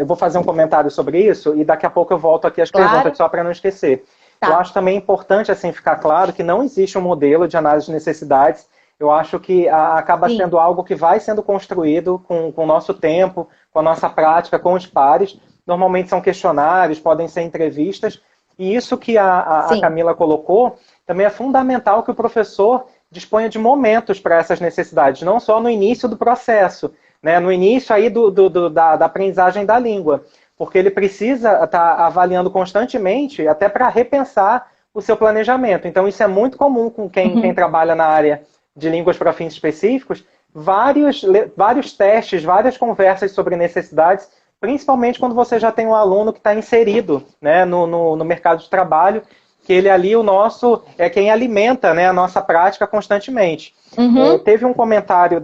vou fazer um comentário sobre isso e daqui a pouco eu volto aqui às perguntas só para não esquecer. Tá. Eu acho também importante assim ficar claro que não existe um modelo de análise de necessidades. Eu acho que acaba sendo algo que vai sendo construído com o nosso tempo, com a nossa prática, com os pares. Normalmente são questionários, podem ser entrevistas. E isso que a Camila colocou, também é fundamental que o professor disponha de momentos para essas necessidades, não só no início do processo, né, no início aí da aprendizagem da língua, porque ele precisa estar avaliando constantemente, até para repensar o seu planejamento. Então isso é muito comum com quem trabalha na área de línguas para fins específicos, vários testes, várias conversas sobre necessidades, principalmente quando você já tem um aluno que está inserido, né, no mercado de trabalho, que ele ali, é quem alimenta, né, a nossa prática constantemente. Teve um comentário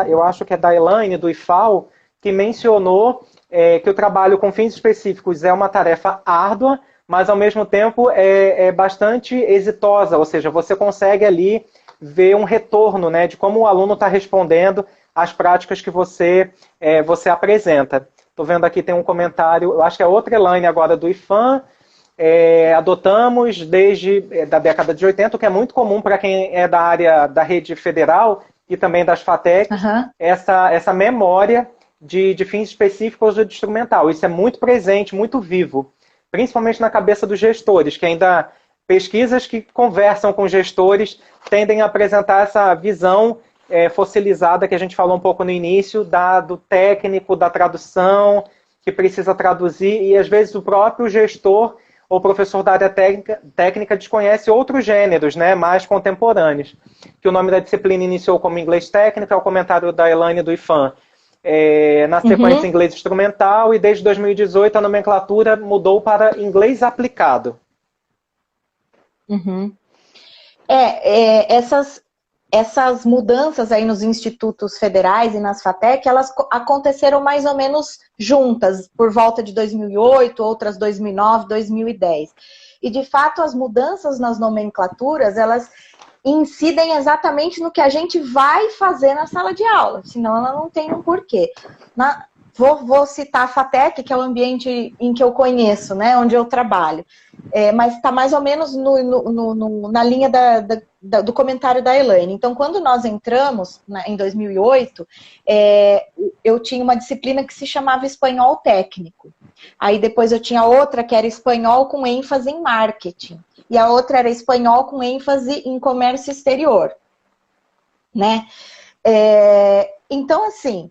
eu acho que é da Elaine, do IFAL, que mencionou que o trabalho com fins específicos é uma tarefa árdua, mas ao mesmo tempo é bastante exitosa, ou seja, você consegue ali ver um retorno, né, de como o aluno está respondendo às práticas que você apresenta. Estou vendo aqui, tem um comentário, eu acho que é outra Elaine agora do IFAM, adotamos desde da década de 80, o que é muito comum para quem é da área da rede federal e também das FATECs, essa memória de fins específicos de instrumental. Isso é muito presente, muito vivo, principalmente na cabeça dos gestores, que ainda pesquisas que conversam com gestores tendem a apresentar essa visão fossilizada que a gente falou um pouco no início, do técnico, da tradução, que precisa traduzir, e às vezes o próprio gestor ou professor da área técnica desconhece outros gêneros, né, mais contemporâneos. Que o nome da disciplina iniciou como inglês técnico, é o comentário da Elaine do IFAM. Na sequência, inglês instrumental, e desde 2018 a nomenclatura mudou para inglês aplicado. Essas mudanças aí nos institutos federais e nas FATEC, elas aconteceram mais ou menos juntas, por volta de 2008, outras 2009, 2010. E, de fato, as mudanças nas nomenclaturas, elas incidem exatamente no que a gente vai fazer na sala de aula, senão ela não tem um porquê. Vou citar a FATEC, que é o ambiente em que eu conheço, né, onde eu trabalho. Mas está mais ou menos na linha do comentário da Elaine. Então, quando nós entramos, em 2008, eu tinha uma disciplina que se chamava espanhol técnico. Aí depois eu tinha outra que era espanhol com ênfase em marketing. E a outra era espanhol com ênfase em comércio exterior. Né? Então, assim,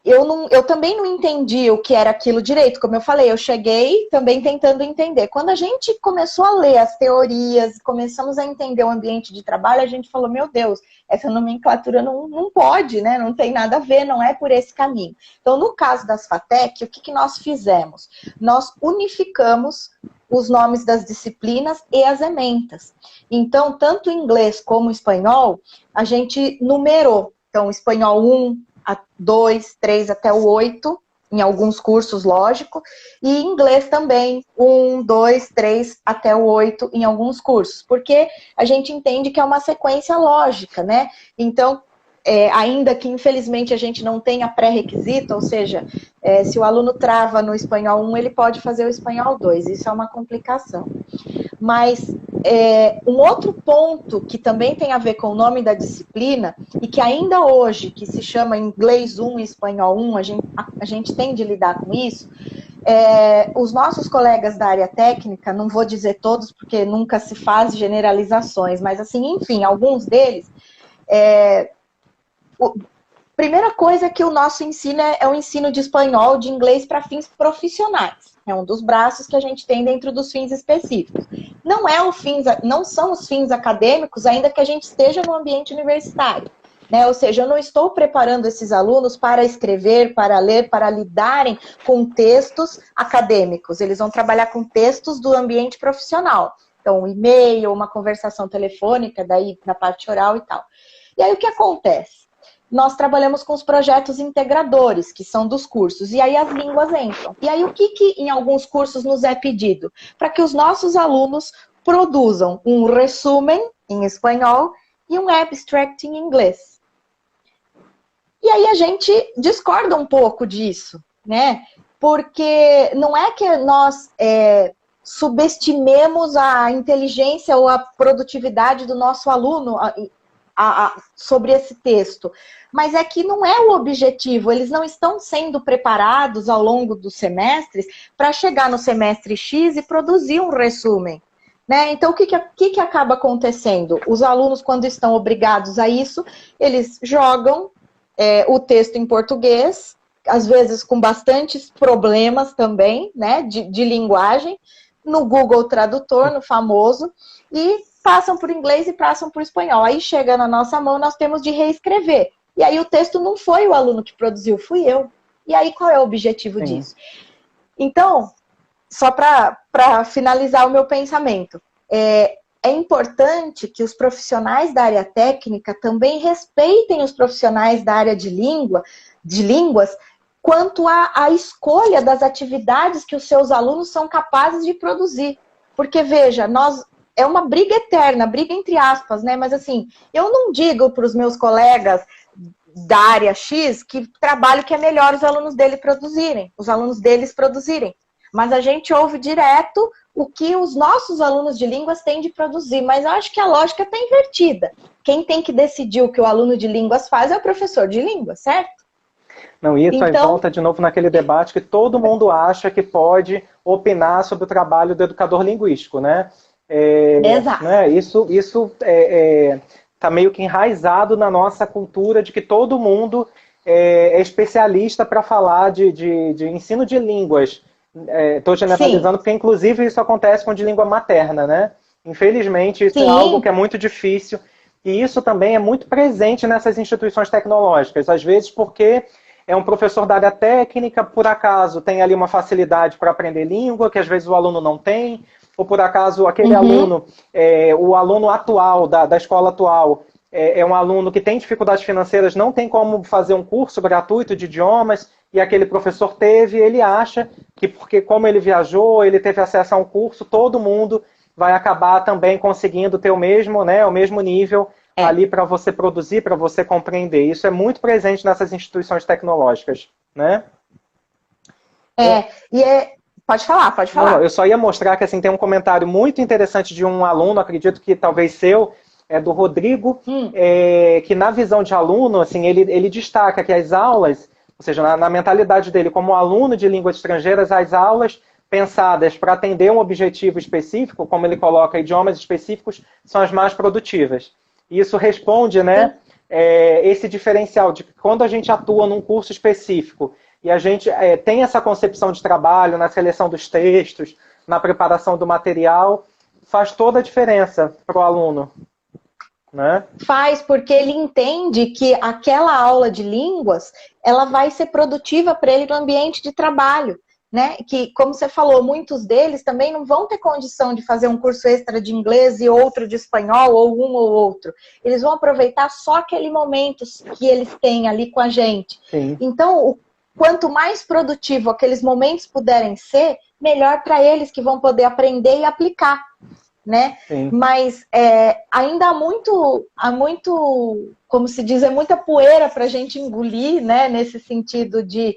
eu também não entendi o que era aquilo direito. Como eu falei, eu cheguei também tentando entender. Quando a gente começou a ler as teorias, começamos a entender o ambiente de trabalho, a gente falou, meu Deus, essa nomenclatura não pode, né? Não tem nada a ver, não é por esse caminho. Então, no caso das FATEC, o que nós fizemos? Nós unificamos os nomes das disciplinas e as ementas. Então, tanto em inglês como em espanhol, a gente numerou. Então, espanhol 1, 2, 3 até o 8, em alguns cursos, lógico, e inglês também, 1, 2, 3 até o 8 em alguns cursos, porque a gente entende que é uma sequência lógica, né? Então, ainda que infelizmente a gente não tenha pré-requisito, ou seja, se o aluno trava no espanhol 1, ele pode fazer o espanhol 2, isso é uma complicação. Mas um outro ponto que também tem a ver com o nome da disciplina, e que ainda hoje, que se chama inglês 1 e espanhol 1, a gente tem de lidar com isso, os nossos colegas da área técnica, não vou dizer todos, porque nunca se faz generalizações, mas assim, enfim, alguns deles, primeira coisa é que o nosso ensino é o ensino de espanhol, de inglês para fins profissionais. É um dos braços que a gente tem dentro dos fins específicos. Não são os fins acadêmicos, ainda que a gente esteja no ambiente universitário. Né? Ou seja, eu não estou preparando esses alunos para escrever, para ler, para lidarem com textos acadêmicos. Eles vão trabalhar com textos do ambiente profissional. Então, um e-mail, uma conversação telefônica, daí na parte oral e tal. E aí, o que acontece? nós trabalhamos com os projetos integradores, que são dos cursos, e aí as línguas entram. E aí o que em alguns cursos nos é pedido? Para que os nossos alunos produzam um resumen em espanhol e um abstract em inglês. E aí a gente discorda um pouco disso, né? Porque não é que nós subestimemos a inteligência ou a produtividade do nosso aluno sobre esse texto, mas é que não é o objetivo, eles não estão sendo preparados ao longo dos semestres para chegar no semestre X e produzir um resumen. Né? Então, o que acaba acontecendo? Os alunos, quando estão obrigados a isso, eles jogam o texto em português, às vezes com bastantes problemas também, né, de linguagem, no Google Tradutor, no famoso, e passam por inglês e passam por espanhol. Aí chega na nossa mão, nós temos de reescrever. E aí o texto não foi o aluno que produziu, fui eu. E aí qual é o objetivo disso? Então, só para finalizar o meu pensamento, é importante que os profissionais da área técnica também respeitem os profissionais da área de línguas, quanto à escolha das atividades que os seus alunos são capazes de produzir. Porque, veja, é uma briga eterna, briga entre aspas, né? Mas assim, eu não digo para os meus colegas da área X que trabalho que é melhor os alunos deles produzirem. Mas a gente ouve direto o que os nossos alunos de línguas têm de produzir. Mas eu acho que a lógica está invertida. Quem tem que decidir o que o aluno de línguas faz é o professor de línguas, certo? Não, isso aí volta de novo naquele debate que todo mundo acha que pode opinar sobre o trabalho do educador linguístico, né? Exato. Né? Isso está meio que enraizado na nossa cultura de que todo mundo é especialista para falar de ensino de línguas. Estou generalizando, porque inclusive isso acontece com de língua materna, né? Infelizmente, isso é algo que é muito difícil. E isso também é muito presente nessas instituições tecnológicas. Às vezes porque é um professor da área técnica, por acaso tem ali uma facilidade para aprender língua, que às vezes o aluno não tem, ou por acaso aquele aluno, o aluno atual, da escola atual, é um aluno que tem dificuldades financeiras, não tem como fazer um curso gratuito de idiomas, e aquele professor teve, ele acha que porque como ele viajou, ele teve acesso a um curso, todo mundo vai acabar também conseguindo ter o mesmo nível ali para você produzir, para você compreender. Isso é muito presente nessas instituições tecnológicas, né? Pode falar. Não, eu só ia mostrar que assim, tem um comentário muito interessante de um aluno, acredito que talvez seu, do Rodrigo, que na visão de aluno, assim, ele destaca que as aulas, ou seja, na mentalidade dele como aluno de línguas estrangeiras, as aulas pensadas para atender um objetivo específico, como ele coloca, idiomas específicos, são as mais produtivas. E isso responde, né, esse diferencial de que quando a gente atua num curso específico e a gente tem essa concepção de trabalho na seleção dos textos, na preparação do material, faz toda a diferença para o aluno. Né? Faz, porque ele entende que aquela aula de línguas ela vai ser produtiva para ele no ambiente de trabalho. Né? Que, como você falou, muitos deles também não vão ter condição de fazer um curso extra de inglês e outro de espanhol, ou um ou outro. Eles vão aproveitar só aquele momento que eles têm ali com a gente. Sim. Então, quanto mais produtivo aqueles momentos puderem ser, melhor para eles que vão poder aprender e aplicar. Né? Mas ainda há muito, como se diz, muita poeira para a gente engolir, né? Nesse sentido de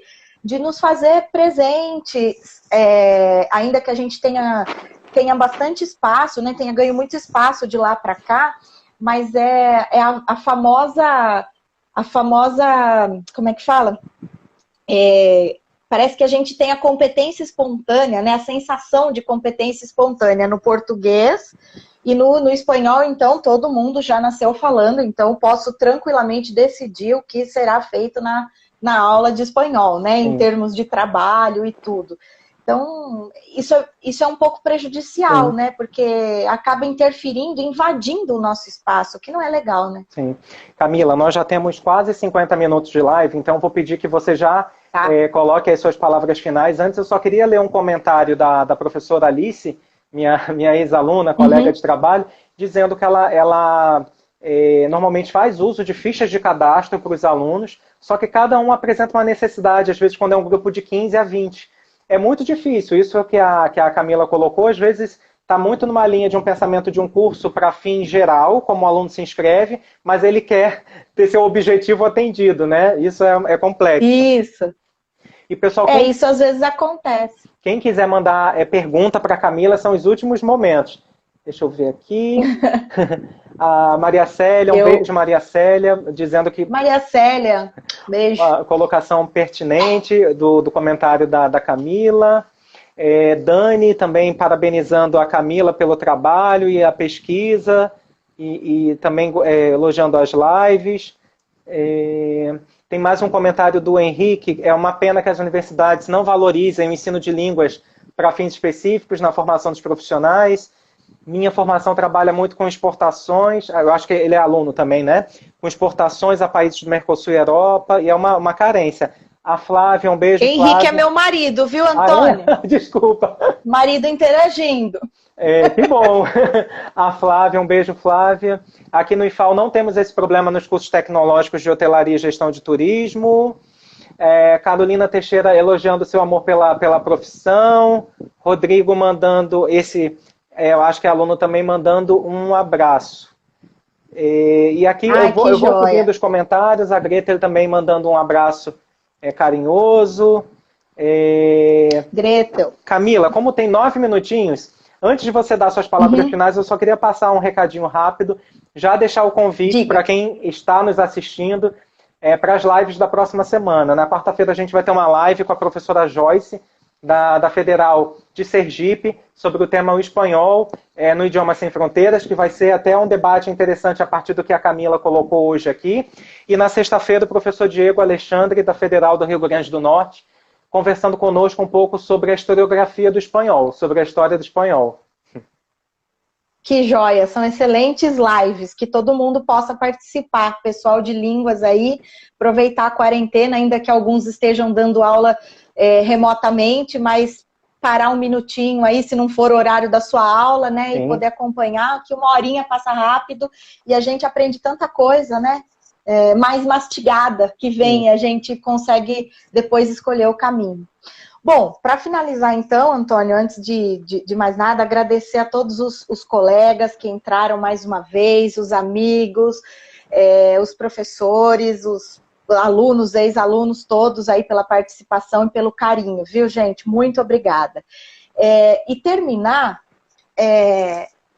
nos fazer presentes, ainda que a gente tenha bastante espaço, né? Tenha ganho muito espaço de lá para cá, mas a famosa, como é que fala? Parece que a gente tem a competência espontânea, né? A sensação de competência espontânea no português e no espanhol, então, todo mundo já nasceu falando, então posso tranquilamente decidir o que será feito na aula de espanhol, né? Em termos de trabalho e tudo. Então, isso é um pouco prejudicial, né? Porque acaba interferindo, invadindo o nosso espaço, o que não é legal, né? Sim. Camila, nós já temos quase 50 minutos de live, então vou pedir que você já coloque as suas palavras finais. Antes, eu só queria ler um comentário da professora Alice, minha ex-aluna, colega de trabalho, dizendo que ela normalmente faz uso de fichas de cadastro para os alunos, só que cada um apresenta uma necessidade, às vezes quando é um grupo de 15 a 20. É muito difícil, isso que a Camila colocou, às vezes está muito numa linha de um pensamento de um curso para fim geral, como o aluno se inscreve, mas ele quer ter seu objetivo atendido, né? Isso é complexo. Isso. E, pessoal, isso às vezes acontece. Quem quiser mandar pergunta para a Camila, são os últimos momentos. Deixa eu ver aqui. A Maria Célia, beijo, Maria Célia, dizendo que... Maria Célia, beijo. A colocação pertinente do comentário da Camila. Dani também parabenizando a Camila pelo trabalho e a pesquisa, e também elogiando as lives. Tem mais um comentário do Henrique. É uma pena que as universidades não valorizem o ensino de línguas para fins específicos na formação dos profissionais. Minha formação trabalha muito com exportações, eu acho que ele é aluno também, né? Com exportações a países do Mercosul e Europa, e é uma carência. A Flávia, um beijo, Henrique Flávia. É meu marido, viu, Antônio? Desculpa. Marido interagindo. Que bom. A Flávia, um beijo, Flávia. Aqui no IFAL não temos esse problema nos cursos tecnológicos de hotelaria e gestão de turismo. Carolina Teixeira elogiando seu amor pela profissão. Rodrigo mandando eu acho que é aluno também mandando um abraço. E aqui eu vou cobrindo os comentários. A Greta também mandando um abraço carinhoso. Greta. Camila, como tem 9 minutinhos, antes de você dar suas palavras finais, eu só queria passar um recadinho rápido, já deixar o convite para quem está nos assistindo para as lives da próxima semana. Na quarta-feira a gente vai ter uma live com a professora Joyce, da Federal de Sergipe, sobre o tema o espanhol no Idioma Sem Fronteiras, que vai ser até um debate interessante a partir do que a Camila colocou hoje aqui. E na sexta-feira o professor Diego Alexandre, da Federal do Rio Grande do Norte, conversando conosco um pouco sobre a historiografia do espanhol, sobre a história do espanhol. Que joia, são excelentes lives, que todo mundo possa participar, pessoal de línguas aí, aproveitar a quarentena, ainda que alguns estejam dando aula remotamente, mas parar um minutinho aí, se não for o horário da sua aula, né, e poder acompanhar, que uma horinha passa rápido, e a gente aprende tanta coisa, né, mais mastigada, que vem, a gente consegue depois escolher o caminho. Bom, para finalizar então, Antônio, antes de mais nada, agradecer a todos os colegas que entraram mais uma vez, os amigos, os professores, os alunos, ex-alunos, todos aí pela participação e pelo carinho, viu, gente? Muito obrigada. E terminar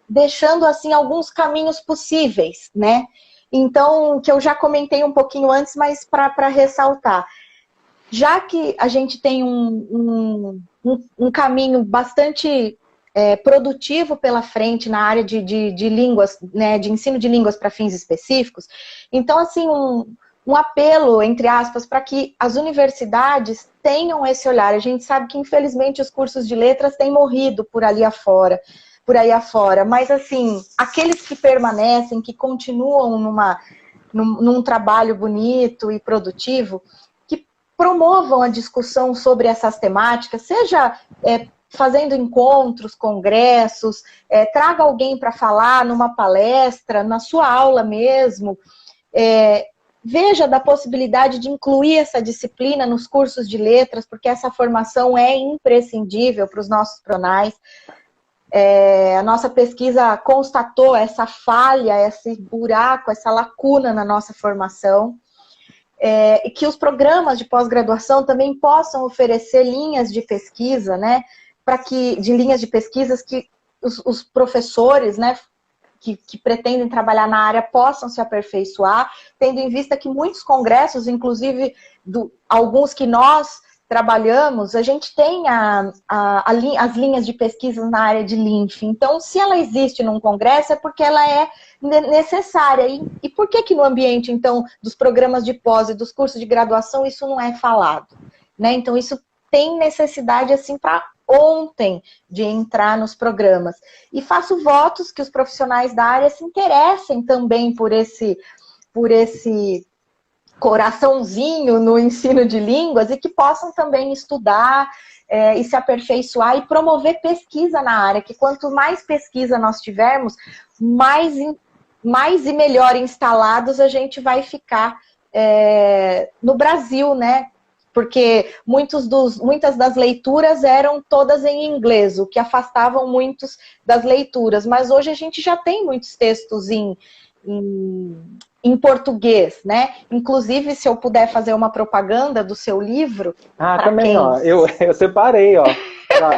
deixando, assim, alguns caminhos possíveis, né? Então, que eu já comentei um pouquinho antes, mas para ressaltar. Já que a gente tem um caminho bastante produtivo pela frente na área de línguas, né, de ensino de línguas para fins específicos, então, assim, um apelo, entre aspas, para que as universidades tenham esse olhar. A gente sabe que, infelizmente, os cursos de letras têm morrido por aí afora, mas, assim, aqueles que permanecem, que continuam num trabalho bonito e produtivo, que promovam a discussão sobre essas temáticas, seja fazendo encontros, congressos, traga alguém para falar numa palestra, na sua aula mesmo, veja da possibilidade de incluir essa disciplina nos cursos de letras, porque essa formação é imprescindível para os nossos profissionais. A nossa pesquisa constatou essa falha, esse buraco, essa lacuna na nossa formação, e que os programas de pós-graduação também possam oferecer linhas de pesquisa, né, de linhas de pesquisas que os professores, né, que pretendem trabalhar na área possam se aperfeiçoar, tendo em vista que muitos congressos, inclusive alguns que nós trabalhamos, a gente tem as linhas de pesquisa na área de LINF. Então, se ela existe num congresso, é porque ela é necessária. E por que no ambiente, então, dos programas de pós e dos cursos de graduação, isso não é falado? Né? Então, isso tem necessidade, assim, para ontem, de entrar nos programas. E faço votos que os profissionais da área se interessem também por esse coraçãozinho no ensino de línguas e que possam também estudar e se aperfeiçoar e promover pesquisa na área, que quanto mais pesquisa nós tivermos, mais mais e melhor instalados a gente vai ficar no Brasil, né? Porque muitas das leituras eram todas em inglês, o que afastavam muitos das leituras. Mas hoje a gente já tem muitos textos em português, né? Inclusive, se eu puder fazer uma propaganda do seu livro... também, ó. Eu separei, ó.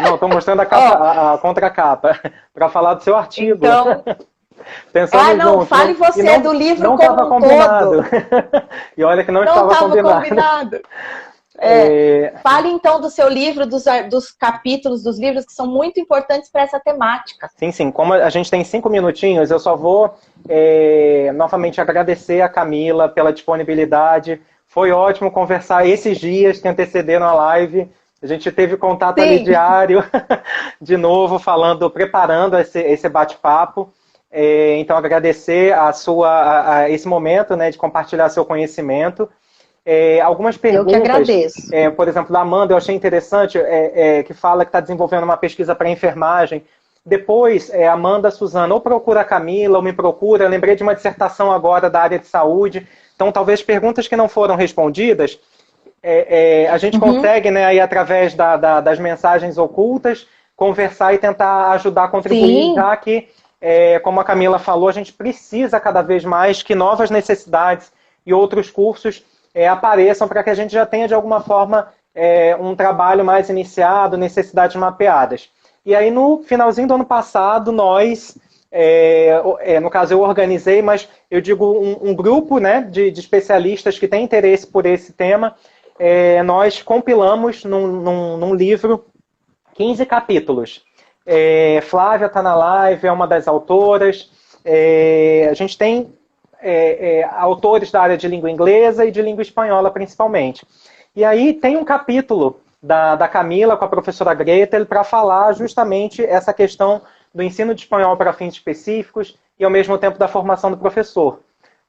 Não, estou mostrando a contracapa para falar do seu artigo. Então... Pensando não, junto, fale você do livro não como um combinado. todo. E olha que não estava combinado. Fale então do seu livro, dos capítulos, dos livros que são muito importantes para essa temática. Sim. Como a gente tem 5 minutinhos, eu só vou novamente agradecer a Camila pela disponibilidade. Foi ótimo conversar esses dias que antecederam a live. A gente teve contato ali diário, de novo, preparando esse bate-papo. Então, agradecer a esse momento, né, de compartilhar seu conhecimento. Algumas perguntas. Eu que agradeço. Por exemplo, da Amanda, eu achei interessante, que fala que está desenvolvendo uma pesquisa para enfermagem. Depois, Amanda, Suzana, ou procura a Camila, ou me procura. Eu lembrei de uma dissertação agora da área de saúde. Então, talvez perguntas que não foram respondidas, a gente consegue, né, aí, através das mensagens ocultas, conversar e tentar ajudar a contribuir, Sim. já que, como a Camila falou, a gente precisa cada vez mais que novas necessidades e outros cursos apareçam para que a gente já tenha, de alguma forma, um trabalho mais iniciado, necessidades mapeadas. E aí, no finalzinho do ano passado, nós, no caso eu organizei, mas eu digo um grupo, né, de especialistas que têm interesse por esse tema, nós compilamos num livro 15 capítulos. Flávia está na live, é uma das autoras. A gente tem autores da área de língua inglesa e de língua espanhola, principalmente. E aí tem um capítulo da Camila com a professora Gretel para falar justamente essa questão do ensino de espanhol para fins específicos e, ao mesmo tempo, da formação do professor.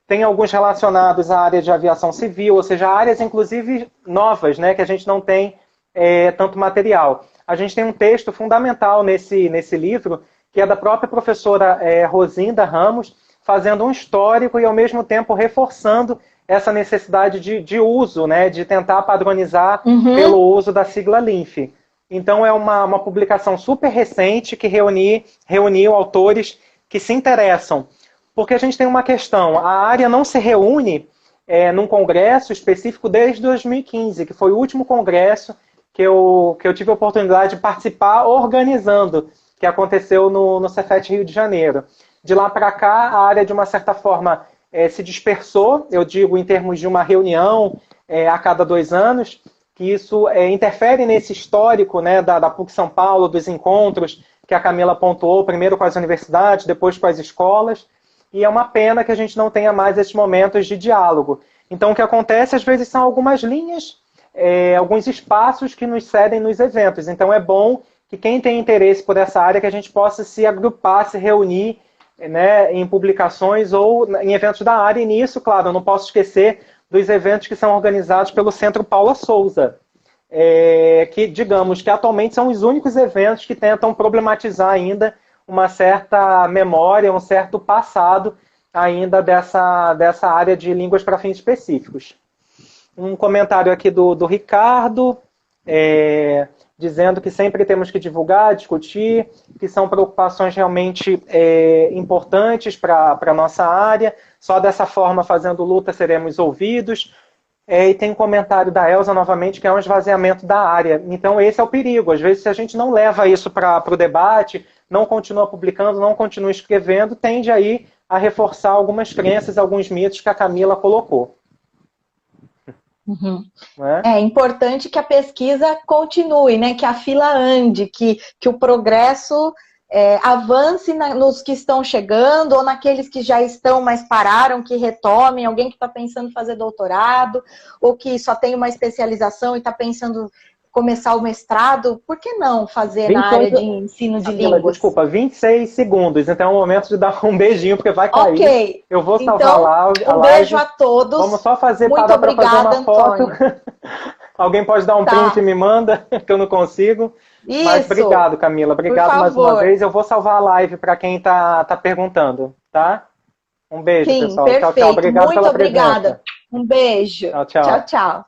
Tem alguns relacionados à área de aviação civil, ou seja, áreas, inclusive, novas, né, que a gente não tem tanto material. A gente tem um texto fundamental nesse livro, que é da própria professora Rosinda Ramos, fazendo um histórico e, ao mesmo tempo, reforçando essa necessidade de uso, né, de tentar padronizar pelo uso da sigla LINF. Então, é uma publicação super recente que reuniu autores que se interessam. Porque a gente tem uma questão, a área não se reúne num congresso específico desde 2015, que foi o último congresso que eu tive a oportunidade de participar organizando, que aconteceu no Cefet Rio de Janeiro. De lá para cá, a área, de uma certa forma, se dispersou, eu digo em termos de uma reunião a cada 2 anos, que isso interfere nesse histórico, né, da PUC São Paulo, dos encontros que a Camila pontuou, primeiro com as universidades, depois com as escolas, e é uma pena que a gente não tenha mais esses momentos de diálogo. Então, o que acontece, às vezes, são algumas linhas, alguns espaços que nos cedem nos eventos. Então, é bom que quem tem interesse por essa área, que a gente possa se agrupar, se reunir, né, em publicações ou em eventos da área. E nisso, claro, eu não posso esquecer dos eventos que são organizados pelo Centro Paula Souza, que, digamos, que atualmente são os únicos eventos que tentam problematizar ainda uma certa memória, um certo passado ainda dessa área de línguas para fins específicos. Um comentário aqui do Ricardo, dizendo que sempre temos que divulgar, discutir, que são preocupações realmente importantes para a nossa área. Só dessa forma, fazendo luta, seremos ouvidos. E tem um comentário da Elza, novamente, que é um esvaziamento da área. Então, esse é o perigo. Às vezes, se a gente não leva isso para o debate, não continua publicando, não continua escrevendo, tende aí a reforçar algumas crenças, alguns mitos que a Camila colocou. É importante que a pesquisa continue, né? Que a fila ande, que o progresso avance nos que estão chegando ou naqueles que já estão, mas pararam, que retomem, alguém que está pensando em fazer doutorado ou que só tem uma especialização e está pensando começar o mestrado, por que não fazer na área de ensino de línguas? Desculpa, 26 segundos, então é o momento de dar um beijinho, porque vai cair. Ok. Eu vou salvar então, a live. Um beijo a todos. Vamos só fazer Muito para fazer uma Antônio. foto. Alguém pode dar um print e me manda, que eu não consigo. Isso. Mas obrigado, Camila. Obrigado mais uma vez. Eu vou salvar a live para quem está perguntando, tá? Um beijo, Sim, pessoal. perfeito. Tchau, tchau. Obrigado Muito pela obrigada. presença. Um beijo. Tchau, tchau. Tchau, tchau.